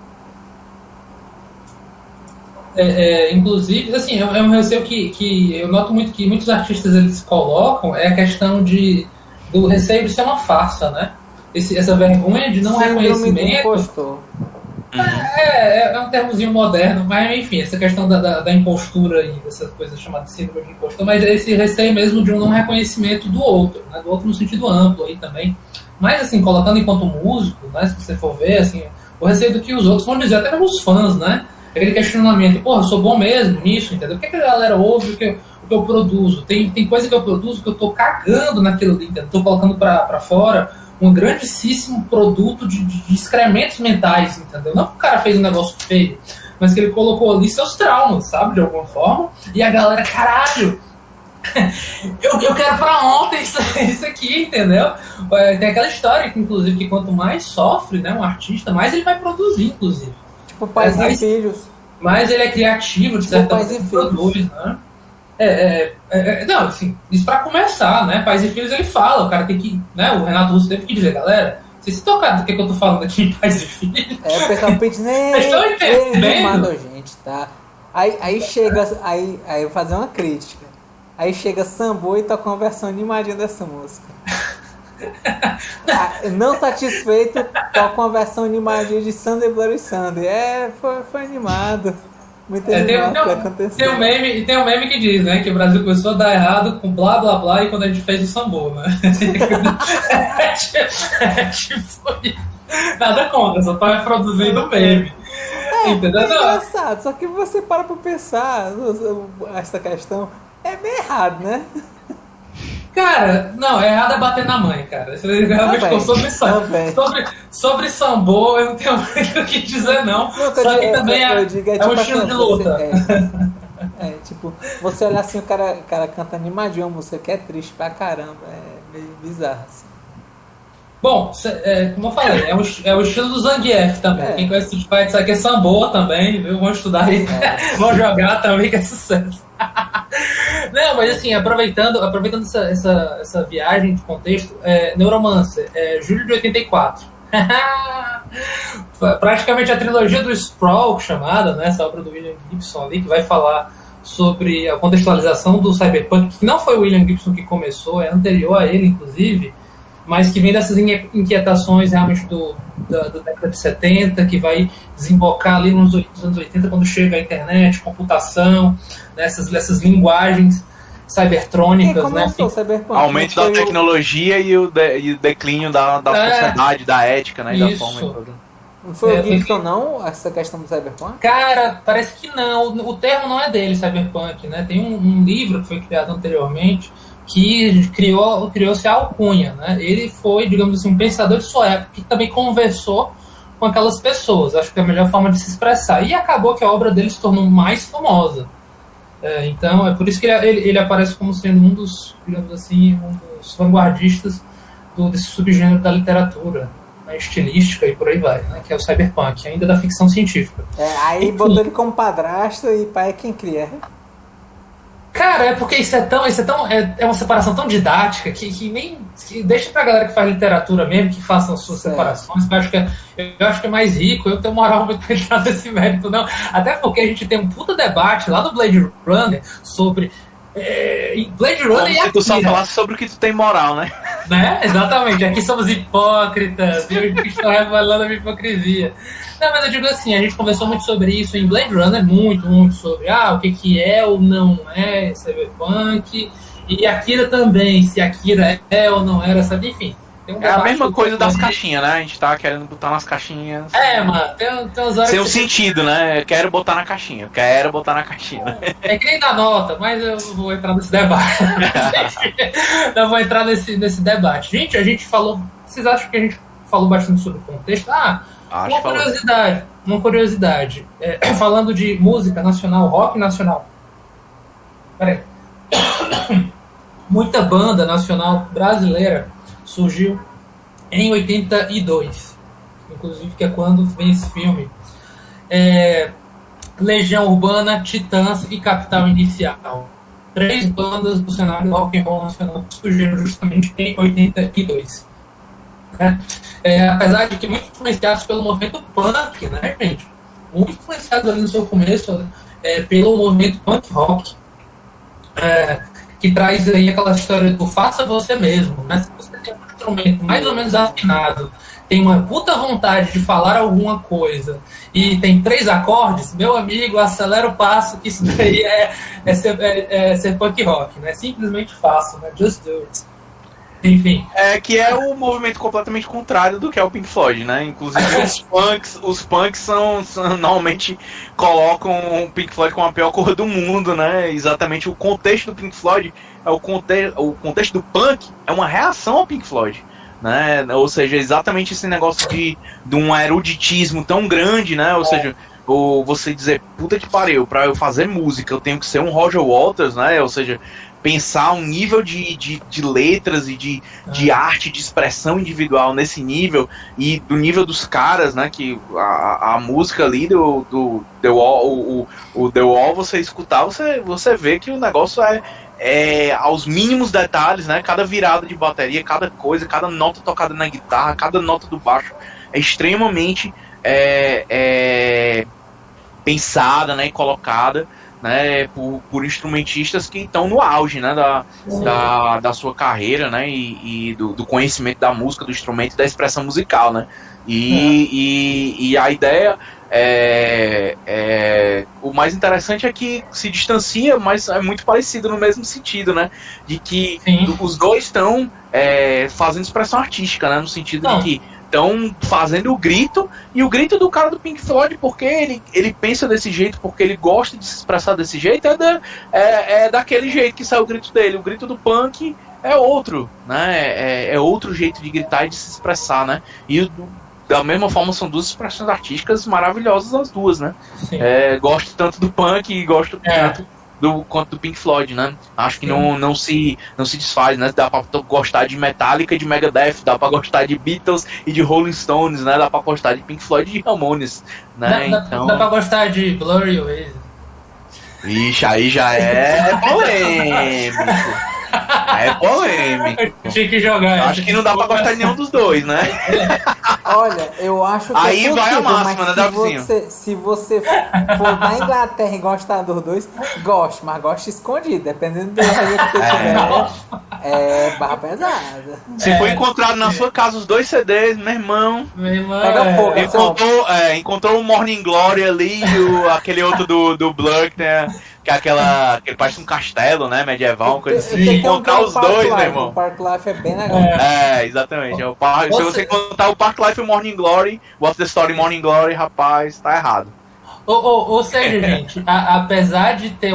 Inclusive, assim, é um receio que eu noto muito que muitos artistas eles colocam, é a questão do receio de ser uma farsa, né? Essa vergonha de não reconhecimento. É um termozinho moderno, mas enfim, essa questão da impostura aí, dessas coisas chamadas de síndrome de impostor, mas esse receio mesmo de um não reconhecimento do outro, né? Do outro no sentido amplo aí também. Mas, assim, colocando enquanto músico, né? Se você for ver, assim, o receio do que os outros vão dizer, até mesmo os fãs, né? Aquele questionamento, porra, eu sou bom mesmo nisso, entendeu? Por que a galera ouve o que eu produzo? Tem coisa que eu produzo que eu tô cagando naquilo ali, entendeu? Tô colocando pra fora um grandíssimo produto de excrementos mentais, entendeu? Não que o cara fez um negócio feio, mas que ele colocou ali seus traumas, sabe? De alguma forma. E a galera, caralho, eu quero pra ontem isso aqui, entendeu? Tem aquela história que, inclusive, que quanto mais sofre, né, um artista, mais ele vai produzir, inclusive. Tipo pais e filhos. Mas ele é criativo, de certa forma, produz, né? Não, assim, isso pra começar, né? Pais e filhos ele fala, o cara tem que, né? O Renato Russo teve que dizer, galera, vocês se tocaram do que eu tô falando aqui em Pais e Filhos? O pessoal pede, né? Ele manda a gente, tá? Aí chega, aí eu vou fazer uma crítica. Aí chega Sambo e toca uma versão animadinha dessa música. Não satisfeito, toca uma versão animadinha de Sunday Bloody Sunday. Foi animado. Muito animado que aconteceu. Tem um meme que diz, né, que o Brasil começou a dar errado com blá blá blá e quando a gente fez o Sambo, né? Tipo, nada contra, só tá reproduzindo o meme. Entendeu? É engraçado, só que você para pra pensar essa questão, é bem errado, né? Cara, não, errado é bater na mãe, cara. Você realmente ficou sobre Sambo, eu não tenho muito o que dizer, não. Só que também é um estilo de luta. Tipo, você olhar assim, o cara canta animadinho, uma música que é triste pra caramba, é meio bizarro, assim. Bom, como eu falei, é o estilo do Zangief também. Quem conhece Street Fighter sabe que é Sambo também, viu? Vão estudar aí, vão jogar também, que é sucesso. Não, mas assim, aproveitando essa viagem de contexto, Neuromancer, julho de 84. Praticamente a trilogia do Sprawl, chamada, né, essa obra do William Gibson ali, que vai falar sobre a contextualização do cyberpunk, que não foi o William Gibson que começou, é anterior a ele, inclusive, mas que vem dessas inquietações realmente da década de 70, que vai desembocar ali nos anos 80, quando chega a internet, computação, né, essas linguagens cybertrônicas, né? Aumento da tecnologia e o declínio da sociedade, da ética, né? E da forma de tudo. Não foi o Gibson, não, essa questão do cyberpunk? Cara, parece que não. O termo não é dele, cyberpunk, né? Tem um livro que foi criado anteriormente que criou-se a alcunha, né? Ele foi, digamos assim, um pensador de sua época que também conversou com aquelas pessoas. Acho que é a melhor forma de se expressar. E acabou que a obra dele se tornou mais famosa. Então, é por isso que ele aparece como sendo um dos, digamos assim, um dos vanguardistas desse subgênero da literatura, né, estilística e por aí vai, né? Que é o cyberpunk, ainda da ficção científica. Aí botou ele como padrasto e pai é quem cria. Cara, é porque isso é uma separação tão didática que nem que deixa pra galera que faz literatura mesmo que façam as suas separações, que eu acho que é mais rico. Eu tenho moral muito pra entrar nesse mérito, não. Até porque a gente tem um puta debate lá no Blade Runner sobre Blade Runner e Akira. Tu só falasse sobre o que tu tem moral, né? Exatamente, aqui somos hipócritas e eu estou revelando a minha hipocrisia. Não, mas eu digo assim, a gente conversou muito sobre isso em Blade Runner, muito sobre o que é ou não é cyberpunk, e Akira também, se Akira é ou não era, sabe? Enfim. É a mesma coisa das caixinhas, né? A gente tá querendo botar nas caixinhas. Mano, tem uns horas. Sem um sentido, né? Eu quero botar na caixinha. É que nem dá nota, mas eu vou entrar nesse debate. Eu vou entrar nesse debate. Gente, a gente falou. Vocês acham que a gente falou bastante sobre o contexto? Acho Uma curiosidade. Falando de música nacional, rock nacional. Peraí. Muita banda nacional brasileira surgiu em 82. Inclusive, que é quando vem esse filme. Legião Urbana, Titãs e Capital Inicial. 3 bandas do cenário rock and roll nacional que surgiram justamente em 82. Apesar de que muito influenciados pelo movimento punk, né, gente? Muito influenciados ali no seu começo pelo movimento punk rock, que traz aí aquela história do faça você mesmo, né? Se você tem um instrumento mais ou menos afinado, tem uma puta vontade de falar alguma coisa e tem 3 acordes, meu amigo, acelera o passo, que isso daí é ser punk rock, né? Simplesmente faça, né? Just do it. Enfim. Que é o movimento completamente contrário do que é o Pink Floyd, né? Inclusive os punks são normalmente colocam o Pink Floyd como a pior cor do mundo, né? Exatamente o contexto do Pink Floyd o contexto do punk é uma reação ao Pink Floyd, né? Ou seja, exatamente esse negócio de um eruditismo tão grande, né? Ou seja, você dizer, puta que pariu, pra eu fazer música eu tenho que ser um Roger Waters, né? Ou seja, pensar um nível de letras e de arte, de expressão individual nesse nível, e do nível dos caras, né, que a música ali do The Wall, o The Wall, você escutar, você vê que o negócio é aos mínimos detalhes, né, cada virada de bateria, cada coisa, cada nota tocada na guitarra, cada nota do baixo é extremamente pensada, né, e colocada, né, por instrumentistas que estão no auge, né, da sua carreira, né, e do conhecimento da música, do instrumento e da expressão musical, né, e a ideia o mais interessante é que se distancia, mas é muito parecido no mesmo sentido, né, de que os dois estão fazendo expressão artística, né, no sentido de que estão fazendo o grito, e o grito do cara do Pink Floyd, porque ele pensa desse jeito, porque ele gosta de se expressar desse jeito, é daquele jeito que sai o grito dele. O grito do punk é outro, né? É outro jeito de gritar e de se expressar, né? E da mesma forma são duas expressões artísticas maravilhosas as duas, né? Gosto tanto do punk e gosto tanto quanto do Pink Floyd, né? Acho que não se desfaz, né? Dá pra gostar de Metallica e de Megadeth, dá pra gostar de Beatles e de Rolling Stones, né? Dá pra gostar de Pink Floyd e de Ramones, né? Dá pra gostar de Blurry Oasis. Ixi, aí já é polêmico. É polêmico. Tinha que jogar. Acho que não dá pra gostar de nenhum dos dois, né? Olha, eu acho que aí é possível, vai a máxima, né, Davizinho? Se você for na Inglaterra e gostar dos dois, goste, mas goste escondido, dependendo do que você tiver, barra pesada. Se for encontrado na sua casa os 2 CDs, meu irmão, pega fogo, encontrou o Morning Glory ali e aquele outro do Blur, que é aquele parece um castelo, né, medieval, coisa assim. Encontrar os dois, meu irmão. O Park Life é bem legal. Exatamente. Se você contar o Park Life e o Morning Glory, What's the Story Morning Glory, rapaz, tá errado. Ou seja, gente, apesar de ter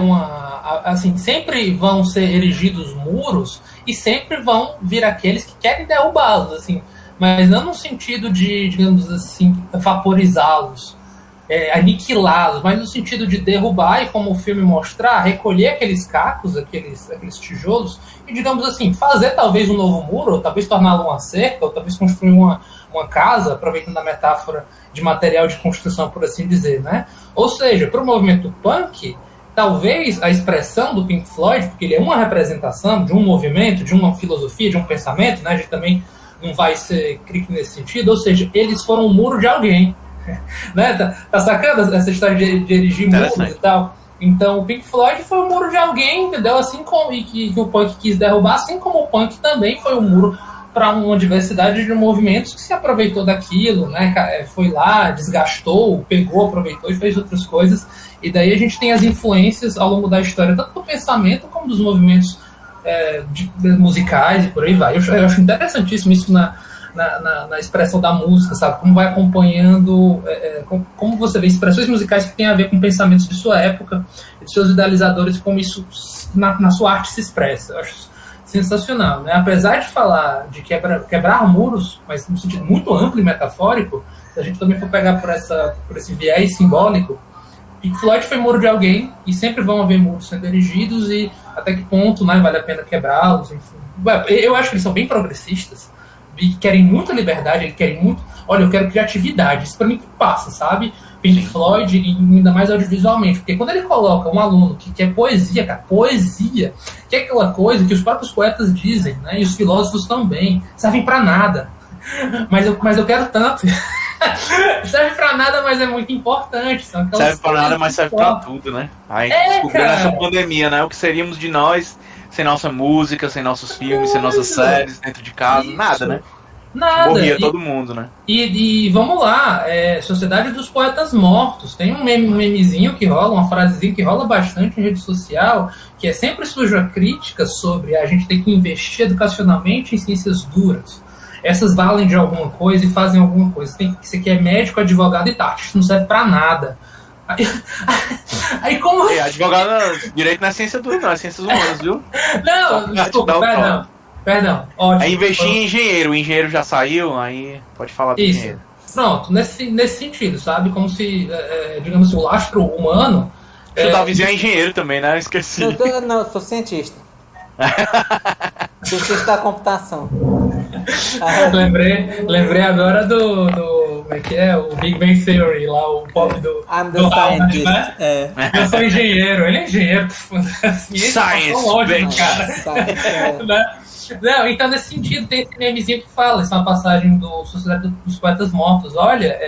assim, sempre vão ser erigidos muros e sempre vão vir aqueles que querem derrubá-los, assim, mas não no sentido de, digamos assim, vaporizá-los, aniquilá-los, mas no sentido de derrubar e, como o filme mostrar, recolher aqueles cacos, aqueles tijolos e, digamos assim, fazer talvez um novo muro, ou talvez torná-lo uma cerca, ou talvez construir uma casa, aproveitando a metáfora de material de construção, por assim dizer, né? Ou seja, para o movimento punk, talvez a expressão do Pink Floyd, porque ele é uma representação de um movimento, de uma filosofia, de um pensamento, né? A gente também não vai ser crítico nesse sentido, ou seja, eles foram um muro de alguém, né? Tá sacando essa história de erigir muros e tal? Então o Pink Floyd foi um muro de alguém, entendeu? Assim como que o punk quis derrubar, assim como o punk também foi um muro para uma diversidade de movimentos que se aproveitou daquilo, né? Foi lá, desgastou, pegou, aproveitou e fez outras coisas. E daí a gente tem as influências ao longo da história, tanto do pensamento como dos movimentos musicais e por aí vai. Eu acho interessantíssimo isso na expressão da música, sabe? Como vai acompanhando, como você vê expressões musicais que têm a ver com pensamentos de sua época, de seus idealizadores, como isso na sua arte se expressa. Eu acho sensacional, né? Apesar de falar de quebrar muros, mas no sentido muito amplo e metafórico, se a gente também for pegar por esse viés simbólico, Pink Floyd foi muro de alguém, e sempre vão haver muros sendo erigidos, e até que ponto, né, vale a pena quebrá-los, enfim. Eu acho que eles são bem progressistas, e querem muita liberdade, eles querem muito... Olha, eu quero criatividade, isso pra mim que passa, sabe? Pink Floyd, e ainda mais audiovisualmente, porque quando ele coloca um aluno que quer poesia, cara, poesia, que é aquela coisa que os próprios poetas dizem, né, e os filósofos também, servem pra nada, mas eu quero tanto. Serve pra nada, mas é muito importante. Serve pra nada, mas serve pra tudo, né? A gente descobriu nessa pandemia, né? O que seríamos de nós sem nossa música, sem nossos filmes, sem nossas séries dentro de casa, nada, né? Nada. Morria todo mundo, né? E vamos lá, Sociedade dos Poetas Mortos. Tem um memezinho que rola, uma frasezinha que rola bastante em rede social, que é sempre surge a crítica sobre a gente ter que investir educacionalmente em ciências duras. Essas valem de alguma coisa e fazem alguma coisa. Você quer médico, advogado e tá. Isso não serve pra nada. Aí como... advogado, direito não é ciência dura, não. É ciências humanas, viu? Não, desculpa, perdão. Ótimo. Aí investir em engenheiro. O engenheiro já saiu, aí pode falar do engenheiro. Pronto, nesse sentido, sabe? Como se, digamos assim, o lastro humano... O Davizinho é engenheiro também, né? Eu esqueci. Não, eu sou cientista. Cientista da computação. Lembrei agora do como é que é? O Big Bang Theory, lá, o pop do... I'm the scientist. Né? Eu sou engenheiro, ele é engenheiro. Science, cara. Né? Não, então, nesse sentido, tem esse memezinho que fala, essa é uma passagem do Sociedade dos Poetas Mortos. Olha,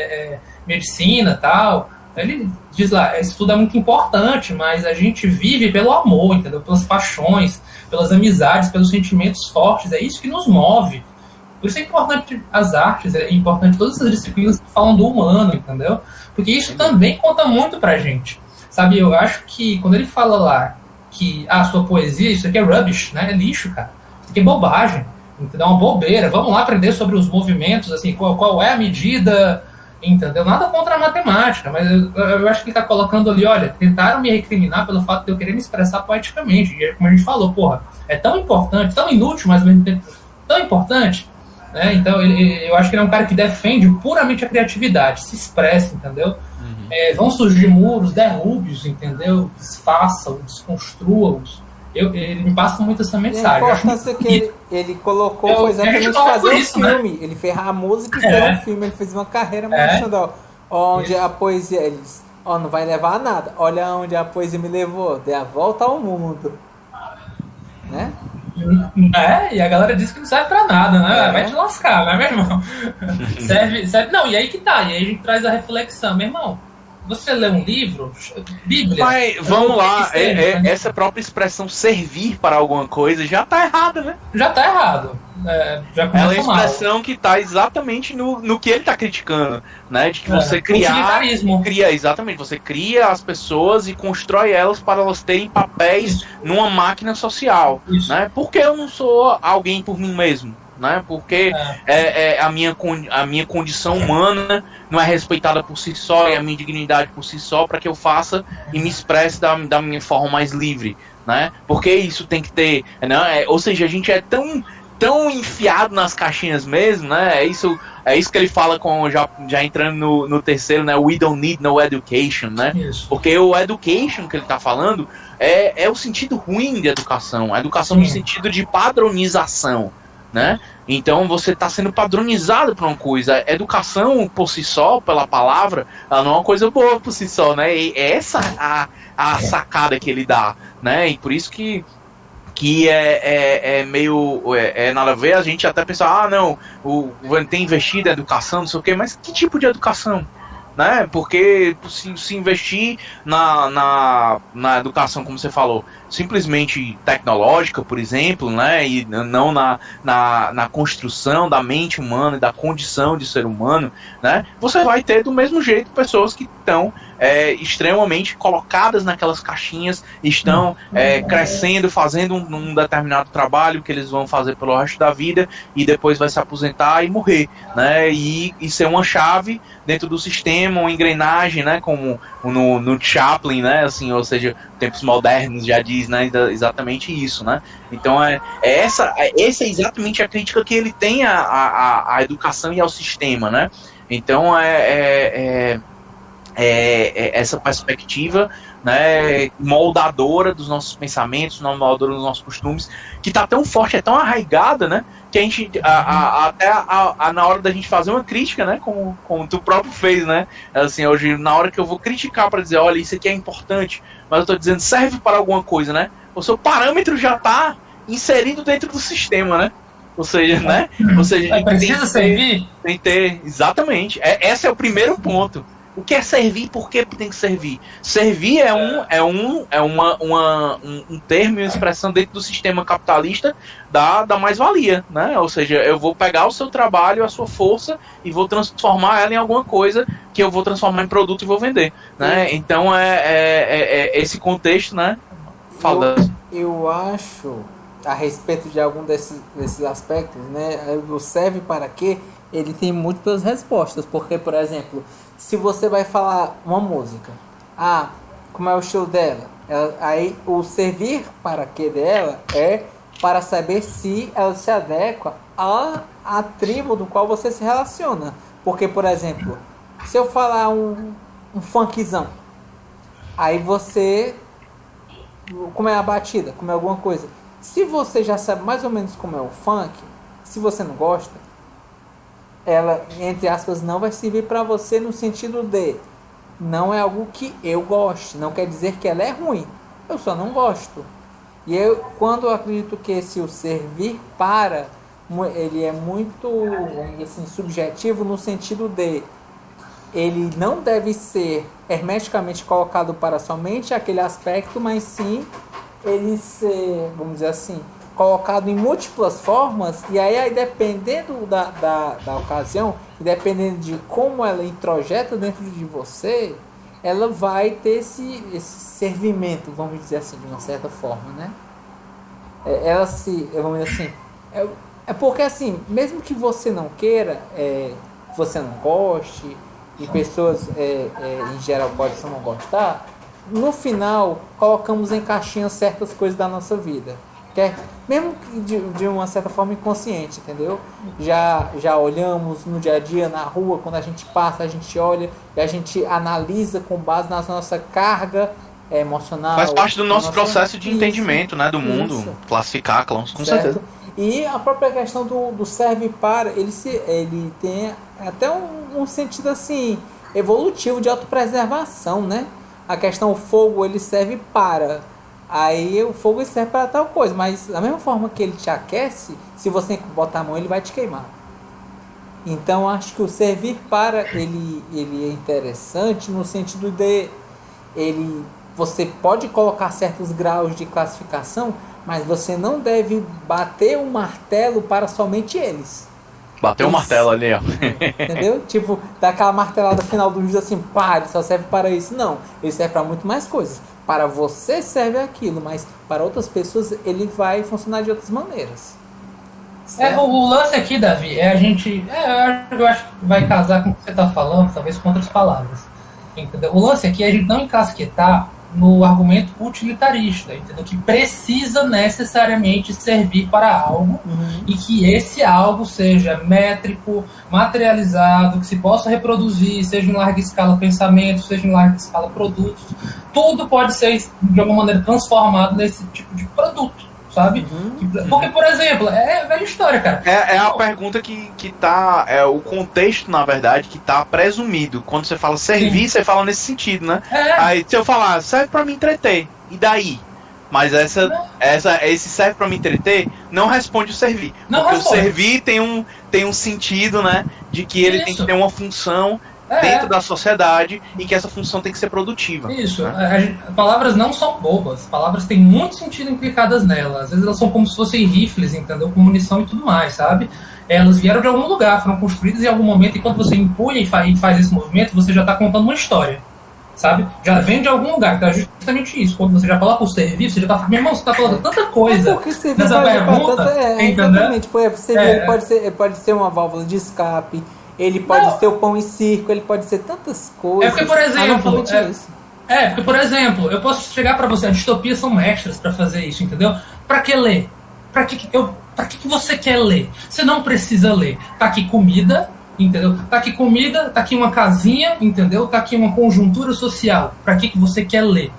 medicina e tal. Ele diz lá, isso tudo é muito importante, mas a gente vive pelo amor, entendeu? Pelas paixões, pelas amizades, pelos sentimentos fortes. É isso que nos move. Por isso é importante as artes, é importante todas essas disciplinas que falam do humano, entendeu? Porque isso também conta muito pra gente. Sabe, eu acho que quando ele fala lá que a sua poesia, isso aqui é rubbish, né? É lixo, cara. Isso aqui é bobagem, entendeu? É uma bobeira. Vamos lá aprender sobre os movimentos, assim, qual é a medida, entendeu? Nada contra a matemática, mas eu acho que ele tá colocando ali, olha, tentaram me recriminar pelo fato de eu querer me expressar poeticamente. E como a gente falou, porra, é tão importante, tão inútil, mas ao mesmo tempo tão importante. Então eu acho que ele é um cara que defende puramente a criatividade, se expressa, entendeu? Vão surgir muros, derrube-os, entendeu? Desfaça-os, desconstrua-os. Ele me passa muito essa mensagem. A importância que ele colocou foi exatamente fazer um filme. Né? Ele fez a música e fez um filme. Ele fez uma carreira mostrando onde a poesia... Ele disse, não vai levar a nada. Olha onde a poesia me levou. Dei a volta ao mundo. Né? E a galera diz que não serve pra nada, né? Vai te lascar, né, meu irmão? serve. Não, e aí que tá. E aí a gente traz a reflexão, meu irmão. Você lê um livro, Bíblia... Mas, vamos lá, essa própria expressão servir para alguma coisa já tá errada, né? Já tá errado. Já ela é a expressão que tá exatamente no que ele tá criticando, né? De que você exatamente, você cria as pessoas e constrói elas para elas terem papéis numa máquina social, né? Porque eu não sou alguém por mim mesmo, né? Porque a minha condição humana não é respeitada por si só, e a minha dignidade por si só, para que eu faça e me expresse da minha forma mais livre, né? Porque isso tem que ter, né? Ou seja, a gente é tão enfiado nas caixinhas mesmo, né? É isso que ele fala já entrando no terceiro, né? We don't need no education, né? Isso. Porque o education que ele tá falando é o sentido ruim de educação. A educação no sentido de padronização, né? Então você está sendo padronizado para uma coisa. A educação por si só, pela palavra, ela não é uma coisa boa por si só, né? E é essa a sacada que ele dá, né? E por isso que é meio nada a ver. A gente até pensa, não, o governo tem investido em educação, não sei o quê, mas que tipo de educação? Né? Porque se investir na educação, como você falou, simplesmente tecnológica, por exemplo, né? E não na construção da mente humana e da condição de ser humano, né? Você vai ter do mesmo jeito pessoas que estão extremamente colocadas naquelas caixinhas, estão crescendo, fazendo um determinado trabalho que eles vão fazer pelo resto da vida e depois vai se aposentar e morrer, né? E ser uma chave dentro do sistema, uma engrenagem, né? Como no Chaplin, né? Assim, ou seja, tempos modernos já diz, né? Exatamente isso, né? Então essa é exatamente a crítica que ele tem à educação e ao sistema, né? Então essa perspectiva, né, moldadora dos nossos pensamentos, moldadora dos nossos costumes, que está tão forte, é tão arraigada, né, que a gente, até na hora da gente fazer uma crítica, né, como tu próprio fez, né, assim, hoje, na hora que eu vou criticar para dizer, olha, isso aqui é importante, mas eu estou dizendo, serve para alguma coisa, né, o seu parâmetro já está inserido dentro do sistema, né, ou seja, né, ou seja, precisa servir? Tem que ter, exatamente, esse é o primeiro ponto. O que é servir? Por que tem que servir? Servir é um termo e uma expressão dentro do sistema capitalista da mais-valia, né? Ou seja, eu vou pegar o seu trabalho, a sua força e vou transformar ela em alguma coisa que eu vou transformar em produto e vou vender, né? Então esse contexto, né? Eu acho, a respeito de algum desses aspectos, né? O serve para quê? Ele tem múltiplas respostas, porque, por exemplo, se você vai falar uma música, como é o estilo dela, aí o servir para quê dela é para saber se ela se adequa à tribo do qual você se relaciona. Porque, por exemplo, se eu falar um funkzão, aí você, como é a batida, como é alguma coisa, se você já sabe mais ou menos como é o funk, se você não gosta, ela, entre aspas, não vai servir para você no sentido de não é algo que eu goste, não quer dizer que ela é ruim, eu só não gosto. E quando eu acredito que o servir para, ele é muito, assim, subjetivo no sentido de ele não deve ser hermeticamente colocado para somente aquele aspecto, mas sim ele ser, vamos dizer assim, colocado em múltiplas formas, e aí dependendo da ocasião, dependendo de como ela introjeta dentro de você, ela vai ter esse servimento, vamos dizer assim, de uma certa forma, né? Vamos dizer assim, porque assim, mesmo que você não queira, você não goste, e pessoas em geral podem não gostar, no final colocamos em caixinhas certas coisas da nossa vida. Mesmo de uma certa forma inconsciente, entendeu? Já olhamos no dia a dia, na rua, quando a gente passa, a gente olha e a gente analisa com base na nossa carga emocional. Faz parte do nosso processo de entendimento, né, do mundo, classificar, com certeza. E a própria questão do serve para, ele tem até um sentido assim, evolutivo de autopreservação, né? A questão, o fogo, ele serve para... Aí o fogo serve para tal coisa, mas da mesma forma que ele te aquece, se você botar a mão, ele vai te queimar. Então acho que o servir para ele é interessante no sentido de você pode colocar certos graus de classificação, mas você não deve bater o martelo para somente eles. Bateu o martelo ali, ó. Entendeu? Tipo, dar aquela martelada final do juiz assim, pá, ele só serve para isso. Não, ele serve para muito mais coisas. Para você serve aquilo, mas para outras pessoas ele vai funcionar de outras maneiras. O lance aqui, Davi, eu acho que vai casar com o que você está falando, talvez com outras palavras. Entendeu? O lance aqui é a gente não encasquetar no argumento utilitarista, entendeu? Que precisa necessariamente servir para algo, e que esse algo seja métrico, materializado, que se possa reproduzir, seja em larga escala pensamento, seja em larga escala produtos. Tudo pode ser, de alguma maneira, transformado nesse tipo de produto, sabe? Porque, por exemplo, é velha história, cara. É a pergunta que tá... É o contexto, na verdade, que tá presumido. Quando você fala servir, você fala nesse sentido, né? Aí, se eu falar, serve pra me entreter, e daí? Mas esse serve pra me entreter não responde o servir. Porque o servir tem um sentido, né? De que ele tem que ter uma função dentro da sociedade e que essa função tem que ser produtiva. Isso. Né? Palavras não são bobas. Palavras têm muito sentido implicadas nelas. Às vezes elas são como se fossem rifles, entendeu? Com munição e tudo mais, sabe? Elas vieram de algum lugar, foram construídas em algum momento, e quando você empunha e faz esse movimento, você já está contando uma história, sabe? Já vem de algum lugar. Então é justamente isso. Quando você já coloca o serviço, você já está... Meu irmão, você está falando tanta coisa nessa pergunta. Exatamente. Ele pode ser uma válvula de escape, ele pode ser o pão e circo, ele pode ser tantas coisas. Porque, por exemplo, eu posso chegar pra você, as distopias são mestras pra fazer isso, entendeu? Pra que ler? Pra que você quer ler? Você não precisa ler. Tá aqui comida, entendeu? Tá aqui comida, tá aqui uma casinha, entendeu? Tá aqui uma conjuntura social. Pra que você quer ler?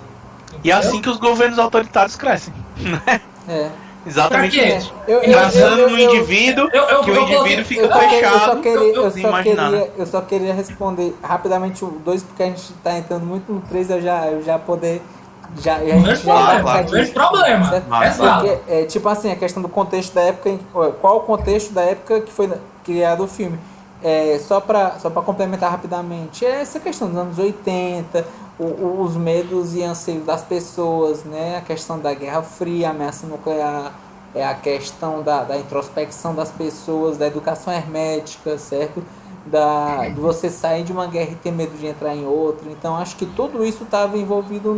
Entendeu? E é assim que os governos autoritários crescem, né? Exatamente Pra quê? isso. Trazendo no indivíduo, que o indivíduo fica fechado. Eu só queria responder rapidamente o 2, porque a gente tá entrando muito no 3, eu já poder... Não tem problema. Porque, tipo assim, a questão do contexto da época, qual o contexto da época que foi criado o filme? Só pra complementar rapidamente, essa questão dos anos 80, os medos e anseios das pessoas, né? A questão da Guerra Fria, a ameaça nuclear, a questão da introspecção das pessoas, da educação hermética, certo? De você sair de uma guerra e ter medo de entrar em outra. Então acho que tudo isso estava envolvido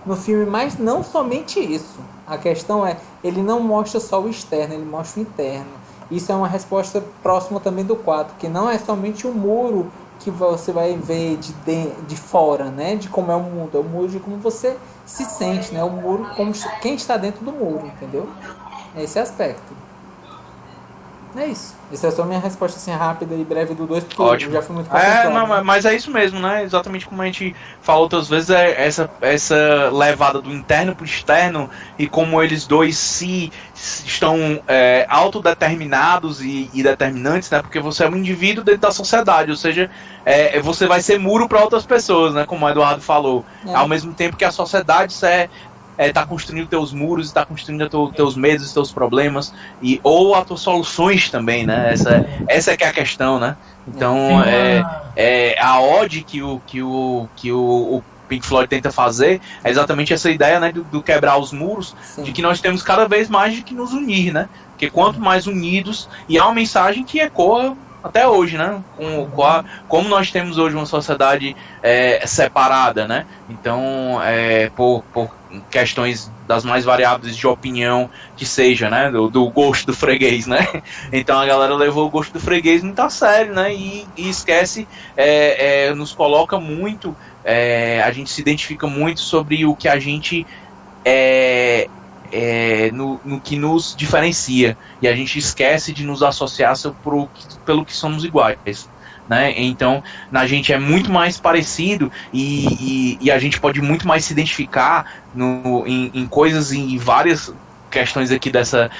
no filme, mas não somente isso. A questão ele não mostra só o externo, ele mostra o interno. Isso é uma resposta próxima também do 4, que não é somente o muro que você vai ver de fora, né? De como é o mundo, é o muro de como você se sente, né? O muro como quem está dentro do muro, entendeu? É esse aspecto. É isso. Essa é só a minha resposta assim, rápida e breve do 2, porque ótimo. Eu já fui muito contemplado. Mas é isso mesmo, né? Exatamente como a gente falou outras vezes, essa levada do interno pro externo e como eles dois estão autodeterminados e determinantes, né? Porque você é um indivíduo dentro da sociedade, ou seja, você vai ser muro para outras pessoas, né? Como o Eduardo falou. Ao mesmo tempo que a sociedade tá construindo teus muros, tá construindo teus medos, teus problemas, ou as tuas soluções também, né? Essa que é a questão, né? Então, a ode que o Pink Floyd tenta fazer é exatamente essa ideia, né, do quebrar os muros. Sim. De que nós temos cada vez mais de que nos unir, né? Porque quanto mais unidos, e há uma mensagem que ecoa até hoje, né? Como nós temos hoje uma sociedade separada, né? Então, por questões das mais variáveis de opinião que seja, né? Do gosto do freguês, né? Então a galera levou o gosto do freguês muito a sério, né? E esquece, nos coloca muito, a gente se identifica muito sobre o que a gente no que nos diferencia, e a gente esquece de nos associar pelo que somos iguais, né? Então na gente é muito mais parecido e a gente pode muito mais se identificar em coisas, em várias questões aqui dessa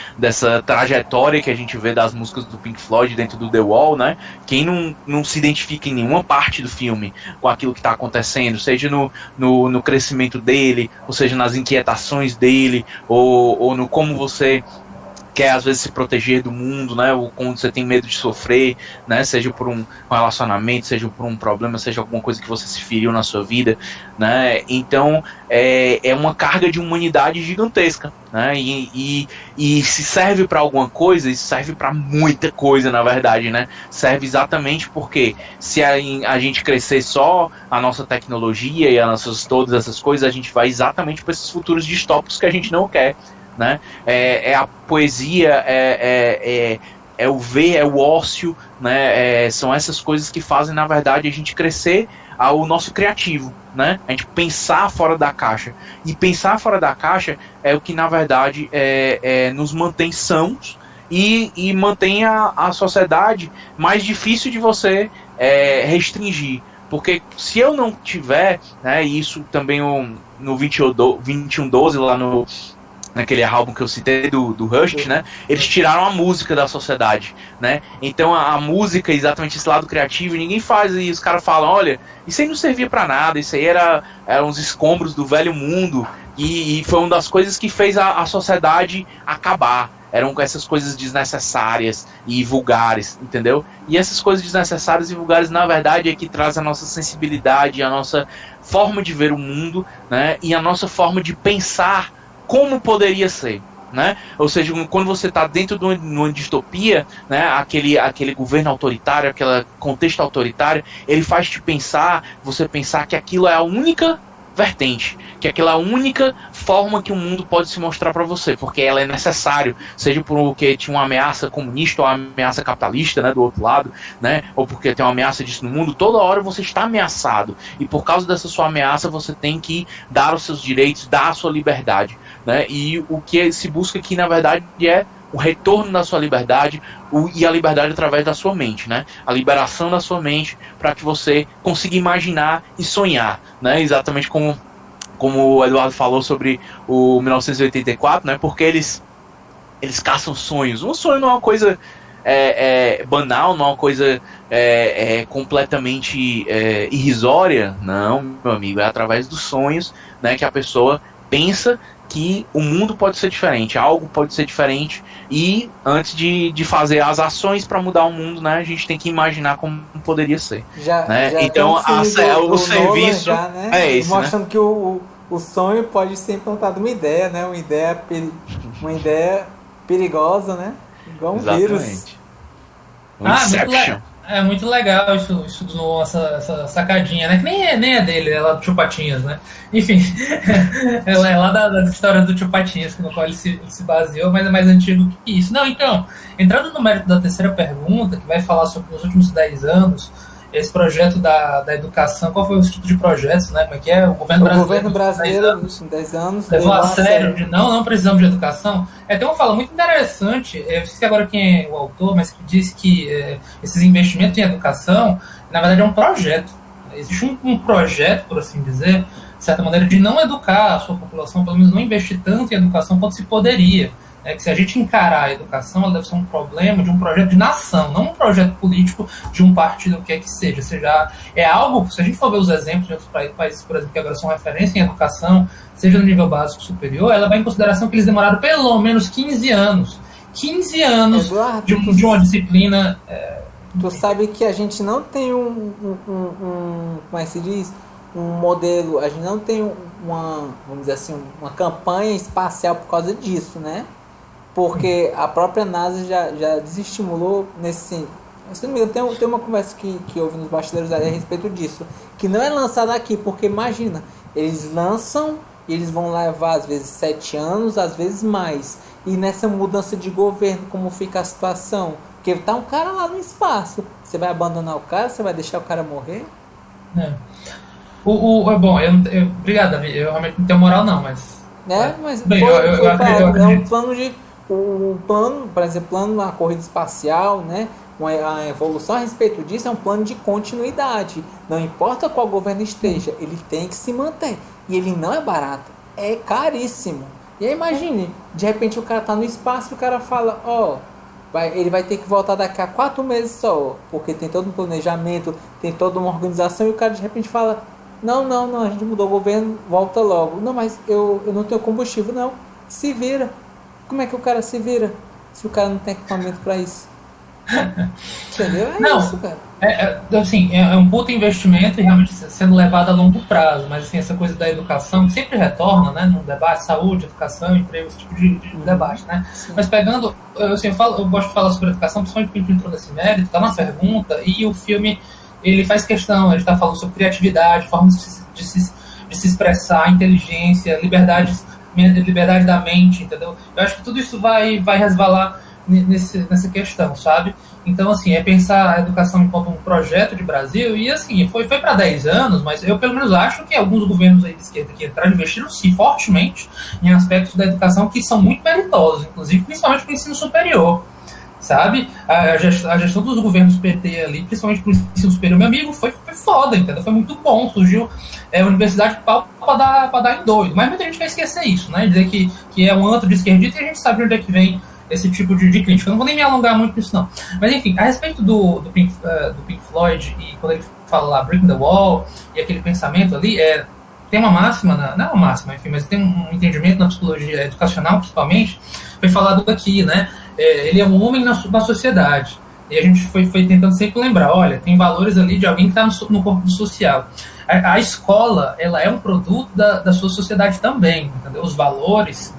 trajetória que a gente vê das músicas do Pink Floyd dentro do The Wall, né? Quem não se identifica em nenhuma parte do filme com aquilo que está acontecendo, seja no crescimento dele, ou seja nas inquietações dele, ou no como você quer às vezes se proteger do mundo, né? Ou quando você tem medo de sofrer, né? Seja por um relacionamento, seja por um problema, seja alguma coisa que você se feriu na sua vida, né? Então é uma carga de humanidade gigantesca, né? E se serve para alguma coisa, isso serve para muita coisa, na verdade, né? Serve exatamente porque se a gente crescer só a nossa tecnologia e todas essas coisas, a gente vai exatamente para esses futuros distópicos que a gente não quer, né? A poesia, é o ver, é o ócio, né? São essas coisas que fazem, na verdade, a gente crescer ao nosso criativo, né? A gente pensar fora da caixa. E pensar fora da caixa é o que, na verdade, nos mantém sãos e mantém a sociedade mais difícil de você restringir. Porque se eu não tiver, né, isso também no 2112, lá naquele álbum que eu citei do Rush, né? Eles tiraram a música da sociedade, né? Então a música, exatamente esse lado criativo, ninguém faz, e os caras falam, olha, isso aí não servia pra nada, isso aí eram uns escombros do velho mundo, e foi uma das coisas que fez a sociedade acabar. Eram essas coisas desnecessárias e vulgares, entendeu? E essas coisas desnecessárias e vulgares, na verdade, é que traz a nossa sensibilidade, a nossa forma de ver o mundo, né? E a nossa forma de pensar como poderia ser, né? Ou seja, quando você está dentro de uma distopia, né, aquele governo autoritário, aquele contexto autoritário, ele faz te pensar, você pensar que aquilo é a única vertente, que aquela é a única forma que o mundo pode se mostrar para você, porque ela é necessário, seja porque tinha uma ameaça comunista ou uma ameaça capitalista, né, do outro lado, né, ou porque tem uma ameaça disso no mundo, toda hora você está ameaçado, e por causa dessa sua ameaça você tem que dar os seus direitos, dar a sua liberdade, né, e o que se busca aqui na verdade é o retorno da sua liberdade e a liberdade através da sua mente, né? A liberação da sua mente para que você consiga imaginar e sonhar, né? Exatamente como o Eduardo falou sobre o 1984, né? Porque eles caçam sonhos. Um sonho não é uma coisa banal, não é uma coisa completamente irrisória. Não, meu amigo, é através dos sonhos, né, que a pessoa pensa que o mundo pode ser diferente, algo pode ser diferente, e antes de fazer as ações para mudar o mundo, né, a gente tem que imaginar como poderia ser. Né? Então, o serviço já, né? é esse, mostrando né? que o sonho pode ser implantado uma ideia, né? Uma ideia perigosa, né? Igual um vírus. Inception. Muito legal isso essa sacadinha, né? Que nem é dele, é lá do Tio Patinhas, né? Enfim, é lá das histórias do Tio Patinhas, no qual ele se baseou, mas é mais antigo que isso. Não, então, entrando no mérito da terceira pergunta, que vai falar sobre os últimos 10 anos, esse projeto da educação, qual foi o tipo de projetos, né? Como é que é? O governo brasileiro, em 10 anos, levou a sério de não precisamos de educação. Tem uma fala muito interessante, eu não sei agora quem é o autor, mas que diz que esses investimentos em educação, na verdade, é um projeto. Existe um projeto, por assim dizer, de certa maneira, de não educar a sua população, pelo menos não investir tanto em educação quanto se poderia. Que se a gente encarar a educação, ela deve ser um problema de um projeto de nação, não um projeto político de um partido, o que é que seja. Ou seja, é algo, se a gente for ver os exemplos de outros países, por exemplo, que agora são referência em educação, seja no nível básico superior, ela vai em consideração que eles demoraram pelo menos 15 anos. 15 anos Eduardo, de uma disciplina... Tu sabe que a gente não tem como é que se diz? Um modelo, a gente não tem vamos dizer assim, uma campanha espacial por causa disso, né? Porque a própria NASA já desestimulou nesse... Se não me engano, tem uma conversa que houve nos bastidores a respeito disso, que não é lançada aqui, porque imagina, eles lançam e eles vão levar às vezes 7 anos, às vezes mais. E nessa mudança de governo, como fica a situação? Porque tá um cara lá no espaço, você vai abandonar o cara, você vai deixar o cara morrer? Bom, obrigado, Davi, eu realmente não tenho moral não, mas... Mas bem, foi falado, é um plano de... por exemplo, plano na corrida espacial, né? A evolução a respeito disso é um plano de continuidade. Não importa qual governo esteja, ele tem que se manter. E ele não é barato, é caríssimo. E aí imagine, de repente o cara tá no espaço e o cara fala, ele vai ter que voltar daqui a 4 meses só, porque tem todo um planejamento, tem toda uma organização, e o cara de repente fala, não, a gente mudou o governo, volta logo. Não, mas eu não tenho combustível, não. Se vira. Como é que o cara se vira se o cara não tem equipamento para isso? Entendeu? Isso, cara. É um puto investimento e realmente sendo levado a longo prazo, mas assim, essa coisa da educação que sempre retorna, né, no debate, saúde, educação, emprego, esse tipo de debate, né? Sim. Mas pegando, eu gosto de falar sobre educação, principalmente porque a gente entrou nesse mérito, tá na pergunta, e o filme, ele faz questão, ele está falando sobre criatividade, formas de se expressar, inteligência, liberdade da mente, entendeu? Eu acho que tudo isso vai resvalar nessa questão, sabe? Então, assim, pensar a educação enquanto um projeto de Brasil, e assim, foi para 10 anos, mas eu pelo menos acho que alguns governos aí de esquerda que entraram investiram sim fortemente em aspectos da educação que são muito meritosos, inclusive principalmente para o ensino superior, sabe? A gestão dos governos PT ali, principalmente para o ensino superior, meu amigo, foi foda, entendeu? Foi muito bom, surgiu a universidade pau para dar em doido, mas muita gente quer esquecer isso, né? Dizer que é um antro de esquerdista, e a gente sabe onde é que vem esse tipo de crítica. Eu não vou nem me alongar muito nisso, não. Mas, enfim, a respeito do Pink Floyd, e quando ele fala lá, Breaking the Wall, e aquele pensamento ali, tem uma máxima, não é uma máxima, enfim, mas tem um entendimento na psicologia educacional, principalmente, foi falado aqui, né? Ele é um homem na sociedade. E a gente foi tentando sempre lembrar, olha, tem valores ali de alguém que está no corpo social. A escola, ela é um produto da sua sociedade também, entendeu? Os valores,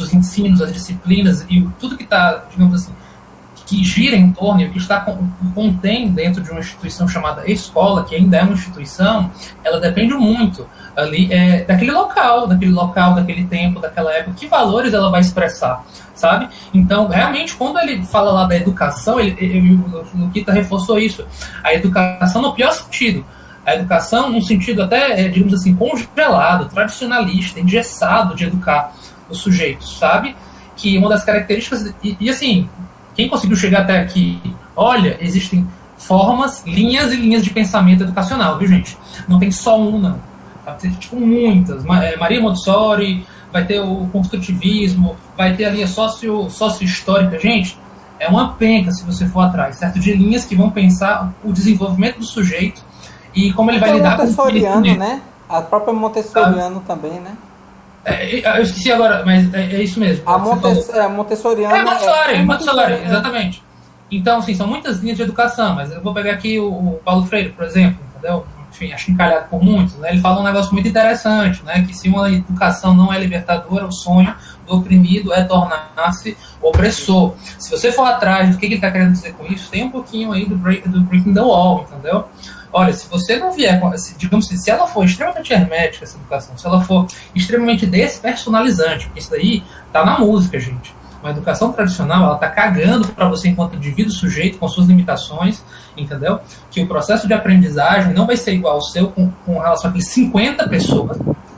os ensinos, as disciplinas e tudo que está, digamos assim, que gira em torno e que contém dentro de uma instituição chamada escola, que ainda é uma instituição, ela depende muito ali daquele local, daquele tempo, daquela época, que valores ela vai expressar, sabe? Então, realmente, quando ele fala lá da educação, o Luquita reforçou isso, a educação no pior sentido, a educação num sentido até, digamos assim, congelado, tradicionalista, engessado de educar os sujeitos, sabe? que uma das características, e assim, quem conseguiu chegar até aqui, olha, existem formas, linhas e linhas de pensamento educacional, viu, gente? Não tem só um, não. Vai ter, tipo, muitas. Maria Montessori, vai ter o construtivismo, vai ter a linha sócio-histórica. Gente, é uma penca se você for atrás, certo? De linhas que vão pensar o desenvolvimento do sujeito e como ele vai lidar com o Montessoriano, né? A própria Montessoriano também, né? Eu esqueci agora, mas é isso mesmo. A Montessoriana. Montessori, exatamente. Então, assim, são muitas linhas de educação, mas eu vou pegar aqui o Paulo Freire, por exemplo, entendeu? Enfim, acho encalhado por muitos, né? Ele fala um negócio muito interessante, né? Que se uma educação não é libertadora, o sonho do oprimido é tornar-se opressor. Se você for atrás do que ele está querendo dizer com isso, tem um pouquinho aí do Breaking the Wall, entendeu? Olha, se você não vier, digamos assim, se ela for extremamente hermética, essa educação, se ela for extremamente despersonalizante, porque isso daí tá na música, gente. Uma educação tradicional, ela tá cagando para você enquanto indivíduo sujeito, com suas limitações, entendeu? Que o processo de aprendizagem não vai ser igual ao seu com relação àqueles 50 pessoas.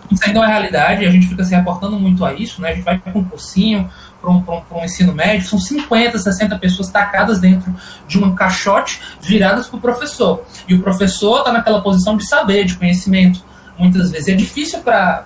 Isso aí não é realidade, a gente fica se reportando muito a isso, né? A gente vai para um cursinho, para um ensino médio, são 50, 60 pessoas tacadas dentro de um caixote, viradas para o professor. E o professor está naquela posição de saber, de conhecimento. Muitas vezes é difícil para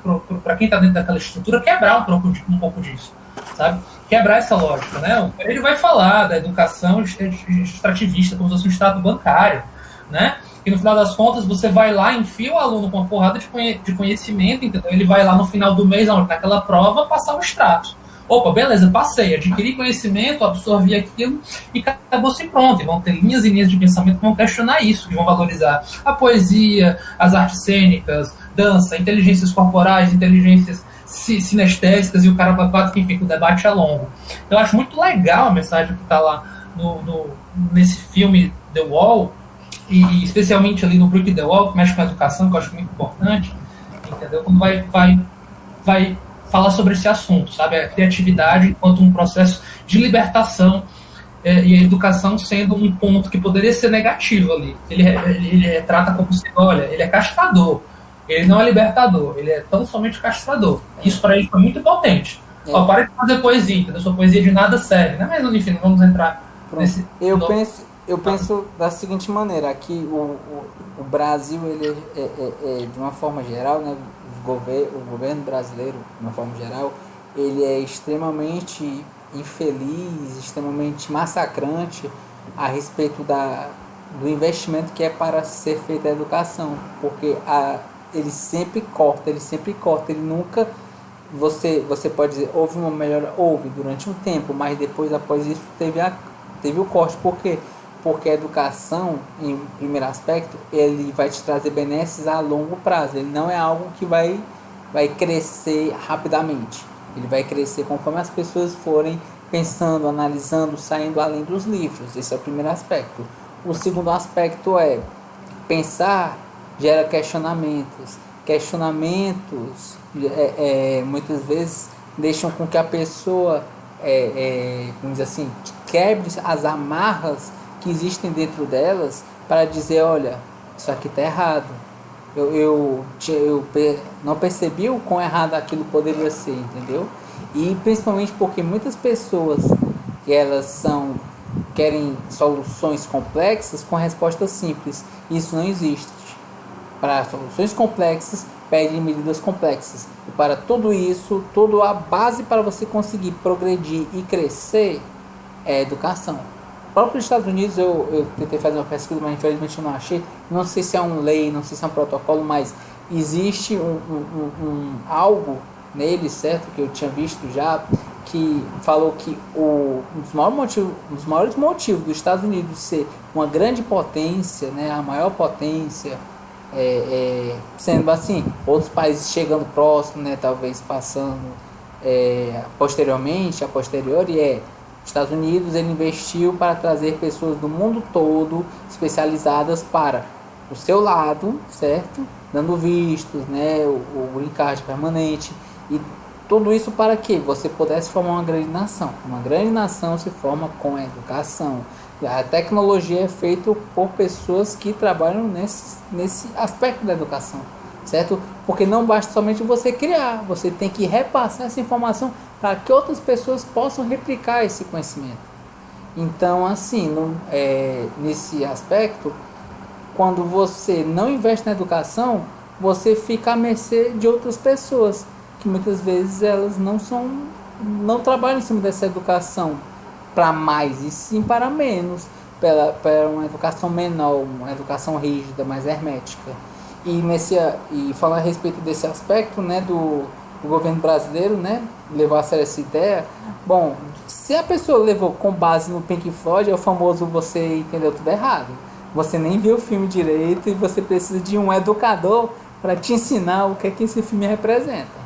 quem está dentro daquela estrutura quebrar um pouco disso, sabe? Quebrar essa lógica, né? Ele vai falar da educação extrativista, como se fosse um extrato bancário, né? E no final das contas, você vai lá, enfia o aluno com uma porrada de conhecimento, entendeu? Ele vai lá no final do mês, naquela prova, passar o extrato. Opa, beleza, passei, adquiri conhecimento, absorvi aquilo e acabou-se pronto. E vão ter linhas e linhas de pensamento que vão questionar isso, que vão valorizar a poesia, as artes cênicas, dança, inteligências corporais, inteligências sinestésicas, e o cara para que enfim, o debate é longo. Eu acho muito legal a mensagem que está lá nesse filme The Wall, e especialmente ali no Breaking the Wall, que mexe com a educação, que eu acho muito importante, entendeu? Quando vai falar sobre esse assunto, sabe? A criatividade enquanto um processo de libertação, e a educação sendo um ponto que poderia ser negativo ali. Ele trata como se, olha, ele é castrador, ele não é libertador, ele é tão somente castrador. Isso para ele foi muito potente. Ó, para de fazer poesia, entendeu? Sua poesia de nada serve, né? Mas enfim, não vamos entrar nesse... Eu penso da seguinte maneira, que o Brasil, ele de uma forma geral, né, o governo brasileiro, de uma forma geral, ele é extremamente infeliz, extremamente massacrante a respeito do investimento que é para ser feito a educação, porque ele sempre corta, ele nunca... Você pode dizer, houve uma melhora, houve durante um tempo, mas depois, após isso, teve o corte. Por quê? Porque a educação, em primeiro aspecto, ele vai te trazer benefícios a longo prazo. Ele não é algo que vai crescer rapidamente. Ele vai crescer conforme as pessoas forem pensando, analisando, saindo além dos livros. Esse é o primeiro aspecto. O segundo aspecto é pensar gera questionamentos. Questionamentos muitas vezes deixam com que a pessoa vamos dizer assim, quebre as amarras que existem dentro delas para dizer, olha, isso aqui está errado. Eu não percebi o quão errado aquilo poderia ser, entendeu? E principalmente porque muitas pessoas querem soluções complexas com respostas simples. Isso não existe. Para soluções complexas, pedem medidas complexas. E para tudo isso, toda a base para você conseguir progredir e crescer é a educação. O próprio Estados Unidos, eu tentei fazer uma pesquisa, mas infelizmente eu não achei. Não sei se é uma lei, não sei se é um protocolo, mas existe algo nele, certo? Que eu tinha visto já, que falou que um dos maiores motivos dos Estados Unidos ser uma grande potência, né, a maior potência, sendo assim, outros países chegando próximo, né, talvez passando posteriormente, a posteriori, os Estados Unidos ele investiu para trazer pessoas do mundo todo especializadas para o seu lado, certo? Dando vistos, né, o green card permanente, e tudo isso para que você pudesse formar uma grande nação. Uma grande nação se forma com a educação. A tecnologia é feita por pessoas que trabalham nesse aspecto da educação, certo? Porque não basta somente você criar, você tem que repassar essa informação para que outras pessoas possam replicar esse conhecimento. Então, assim, nesse aspecto, quando você não investe na educação, você fica à mercê de outras pessoas, que muitas vezes elas não trabalham em cima dessa educação para mais, e sim para menos, para uma educação menor, uma educação rígida, mais hermética. E falar a respeito desse aspecto, né, do governo brasileiro, né, levar a sério essa ideia. Bom, se a pessoa levou com base no Pink Floyd, é o famoso você entendeu tudo errado. Você nem viu o filme direito e você precisa de um educador para te ensinar o que é que esse filme representa.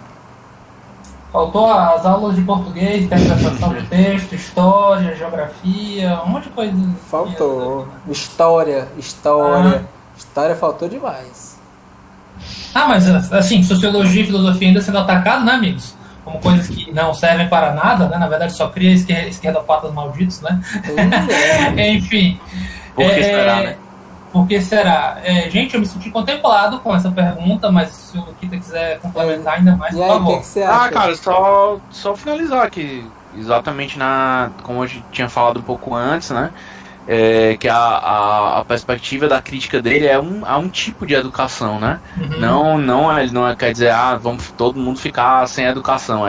Faltou as aulas de português, interpretação de texto, história, geografia, um monte de coisa. Faltou. História faltou demais. Mas assim, sociologia e filosofia ainda sendo atacado, né, amigos? Como coisas que não servem para nada, né? Na verdade só cria esquerdopatas malditos, né? Enfim. Por que será, né? Por que será? Gente, eu me senti contemplado com essa pergunta, mas se o Kita quiser complementar ainda mais, por favor. O que você acha? Cara, só finalizar aqui, exatamente como a gente tinha falado um pouco antes, né? Que a perspectiva da crítica dele é um tipo de educação, né? Uhum. Ele não quer dizer, vamos todo mundo ficar sem educação.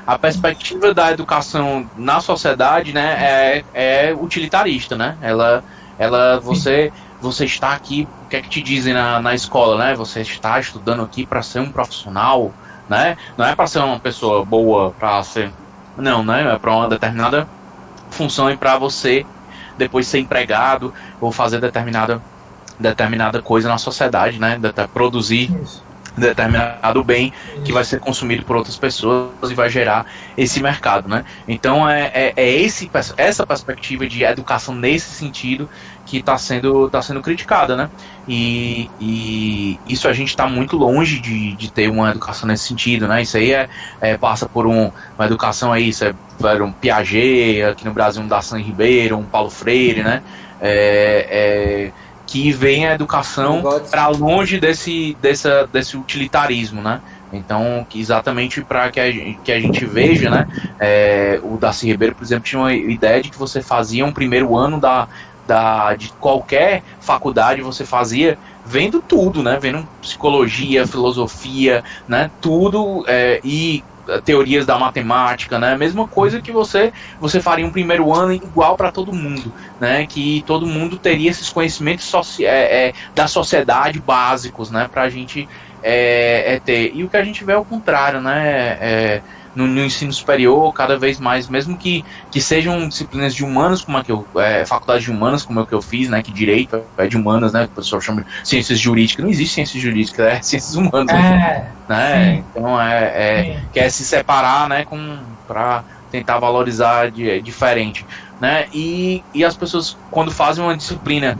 A perspectiva da educação na sociedade, né, é utilitarista, né? Você está aqui, o que é que te dizem na escola, né? Você está estudando aqui para ser um profissional, né? Não é para ser uma pessoa boa, para ser... Não, né? É para uma determinada função e para você depois ser empregado ou fazer determinada coisa na sociedade, né? Produzir determinado bem que vai ser consumido por outras pessoas e vai gerar esse mercado, né? Então essa perspectiva de educação nesse sentido que está sendo criticada, né? E isso a gente está muito longe de ter uma educação nesse sentido, né? Isso aí passa por uma educação aí, isso um Piaget, aqui no Brasil um Darcy Ribeiro, um Paulo Freire, né? Que vem a educação para longe desse utilitarismo, né? Então, exatamente para que a gente veja, né? O Darcy Ribeiro, por exemplo, tinha uma ideia de que você fazia um primeiro ano de qualquer faculdade, você fazia vendo tudo, né? Vendo psicologia, filosofia, né? Tudo, e teorias da matemática, né? Mesma coisa que você faria um primeiro ano igual para todo mundo, né? Que todo mundo teria esses conhecimentos da sociedade básicos, né? Pra gente ter. E o que a gente vê é o contrário, né? No ensino superior, cada vez mais, mesmo que sejam disciplinas de humanas, como faculdade de humanas, como é o que eu fiz, né, que direito é de humanas, né, o pessoal chama de ciências jurídicas, não existe ciências jurídicas, é ciências humanas, né, então quer se separar, né, para tentar valorizar diferente, né, e as pessoas, quando fazem uma disciplina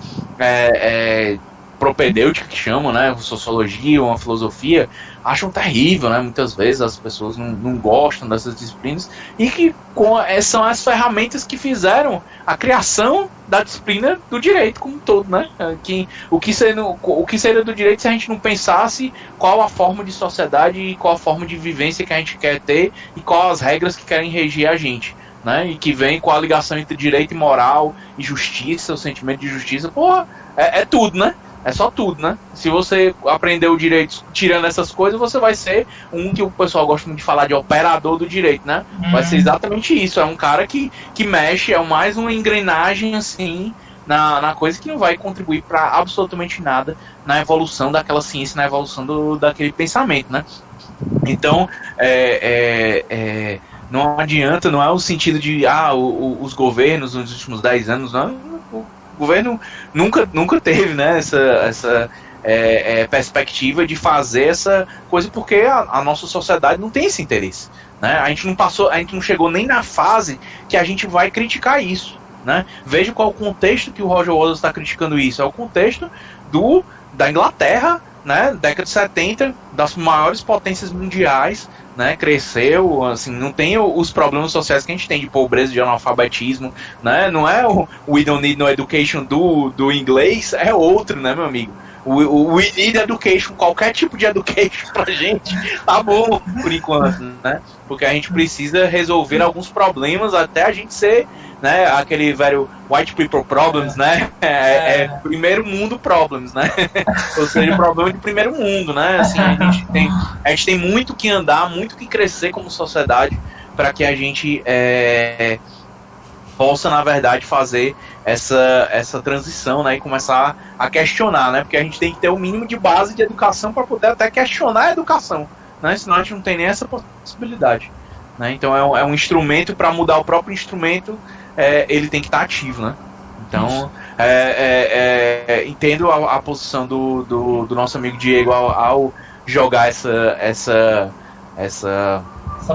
propedêutica, que chamam, né, sociologia, uma filosofia, acham terrível, né? Muitas vezes as pessoas não gostam dessas disciplinas e que são as ferramentas que fizeram a criação da disciplina do direito como um todo, né? O que seria do direito se a gente não pensasse qual a forma de sociedade e qual a forma de vivência que a gente quer ter e qual as regras que querem regir a gente, né? E que vem com a ligação entre direito e moral e justiça, o sentimento de justiça, porra, é tudo, né? É só tudo, né? Se você aprender o direito tirando essas coisas, você vai ser que o pessoal gosta muito de falar de operador do direito, né? Vai ser exatamente isso. É um cara que mexe, mais uma engrenagem, assim, na coisa que não vai contribuir para absolutamente nada na evolução daquela ciência, na evolução daquele pensamento, né? Então, não adianta, não é o sentido de, os governos nos últimos 10 anos, não. O governo nunca teve, né, essa perspectiva de fazer essa coisa, porque a nossa sociedade não tem esse interesse, né? A gente não chegou nem na fase que a gente vai criticar isso, né? Veja qual o contexto que o Roger Waters está criticando isso. É o contexto da Inglaterra, né, década de 70, das maiores potências mundiais, né, cresceu, assim, não tem os problemas sociais que a gente tem de pobreza, de analfabetismo, né, não é o We Don't Need No Education do inglês, é outro, né, meu amigo, We need education, qualquer tipo de education pra gente, tá bom por enquanto, né? Porque a gente precisa resolver alguns problemas até a gente ser, né, aquele velho white people problems, né? Primeiro mundo problems, né? Ou seja, problema de primeiro mundo, né? Assim, a gente tem muito que andar, muito que crescer como sociedade para que a gente possa, na verdade, fazer essa transição, né, e começar a questionar, né, porque a gente tem que ter o mínimo de base de educação para poder até questionar a educação, né, senão a gente não tem nem essa possibilidade, né, então é um instrumento. Para mudar o próprio instrumento, ele tem que estar ativo, né, então entendo a posição do nosso amigo Diego ao jogar essa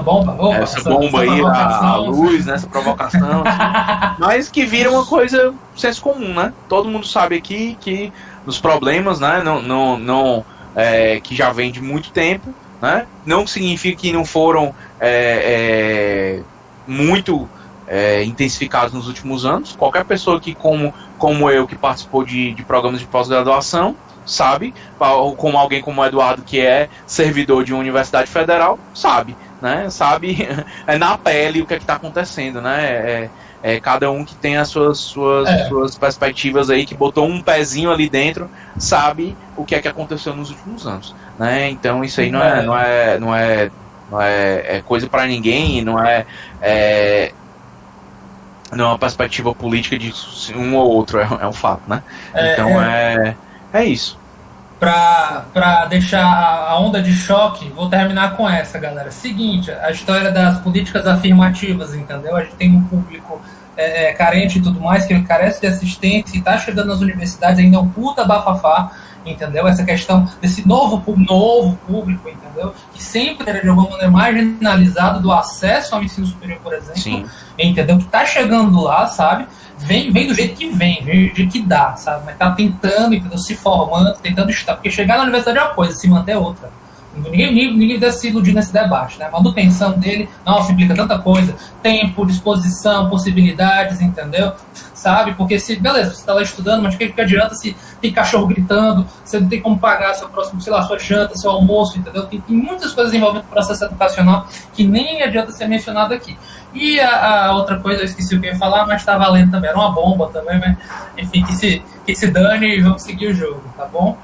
bomba aí à luz, né, essa provocação, assim, mas que vira uma coisa senso comum, né? Todo mundo sabe aqui que os problemas, né, não que já vem de muito tempo, né? Não significa que não foram muito intensificados nos últimos anos. Qualquer pessoa que, como eu, que participou de programas de pós-graduação, sabe, como alguém como o Eduardo, que é servidor de uma universidade federal, sabe, né? Sabe na pele o que está acontecendo, né? Cada um que tem as suas perspectivas aí, que botou um pezinho ali dentro, sabe o que é que aconteceu nos últimos anos, né? Então isso aí não é coisa para ninguém, não é uma perspectiva política de um ou outro, é um fato, né? Então é isso. Pra deixar a onda de choque, vou terminar com essa, galera. Seguinte, a história das políticas afirmativas, entendeu? A gente tem um público carente e tudo mais, que carece de assistência e tá chegando nas universidades, ainda é um puta bafafá, entendeu? Essa questão desse novo público, entendeu? Que sempre era de alguma maneira marginalizado do acesso ao ensino superior, por exemplo. Sim. Entendeu? Que tá chegando lá, sabe? Vem do jeito que vem do jeito que dá, sabe? Mas tá tentando, entendeu? Se formando, tentando estudar. Porque chegar na universidade é uma coisa, se manter é outra. Ninguém deve se iludir nesse debate, né? A manutenção dele, nossa, implica tanta coisa. Tempo, disposição, possibilidades, entendeu? Sabe? Porque beleza, você tá lá estudando, mas o que adianta se tem cachorro gritando, você não tem como pagar seu próximo, sei lá, sua janta, seu almoço, entendeu? Tem muitas coisas envolvendo o processo educacional que nem adianta ser mencionado aqui. E a outra coisa, eu esqueci o que eu ia falar, mas tá valendo também. Era uma bomba também, mas enfim, que se dane e vamos seguir o jogo, tá bom?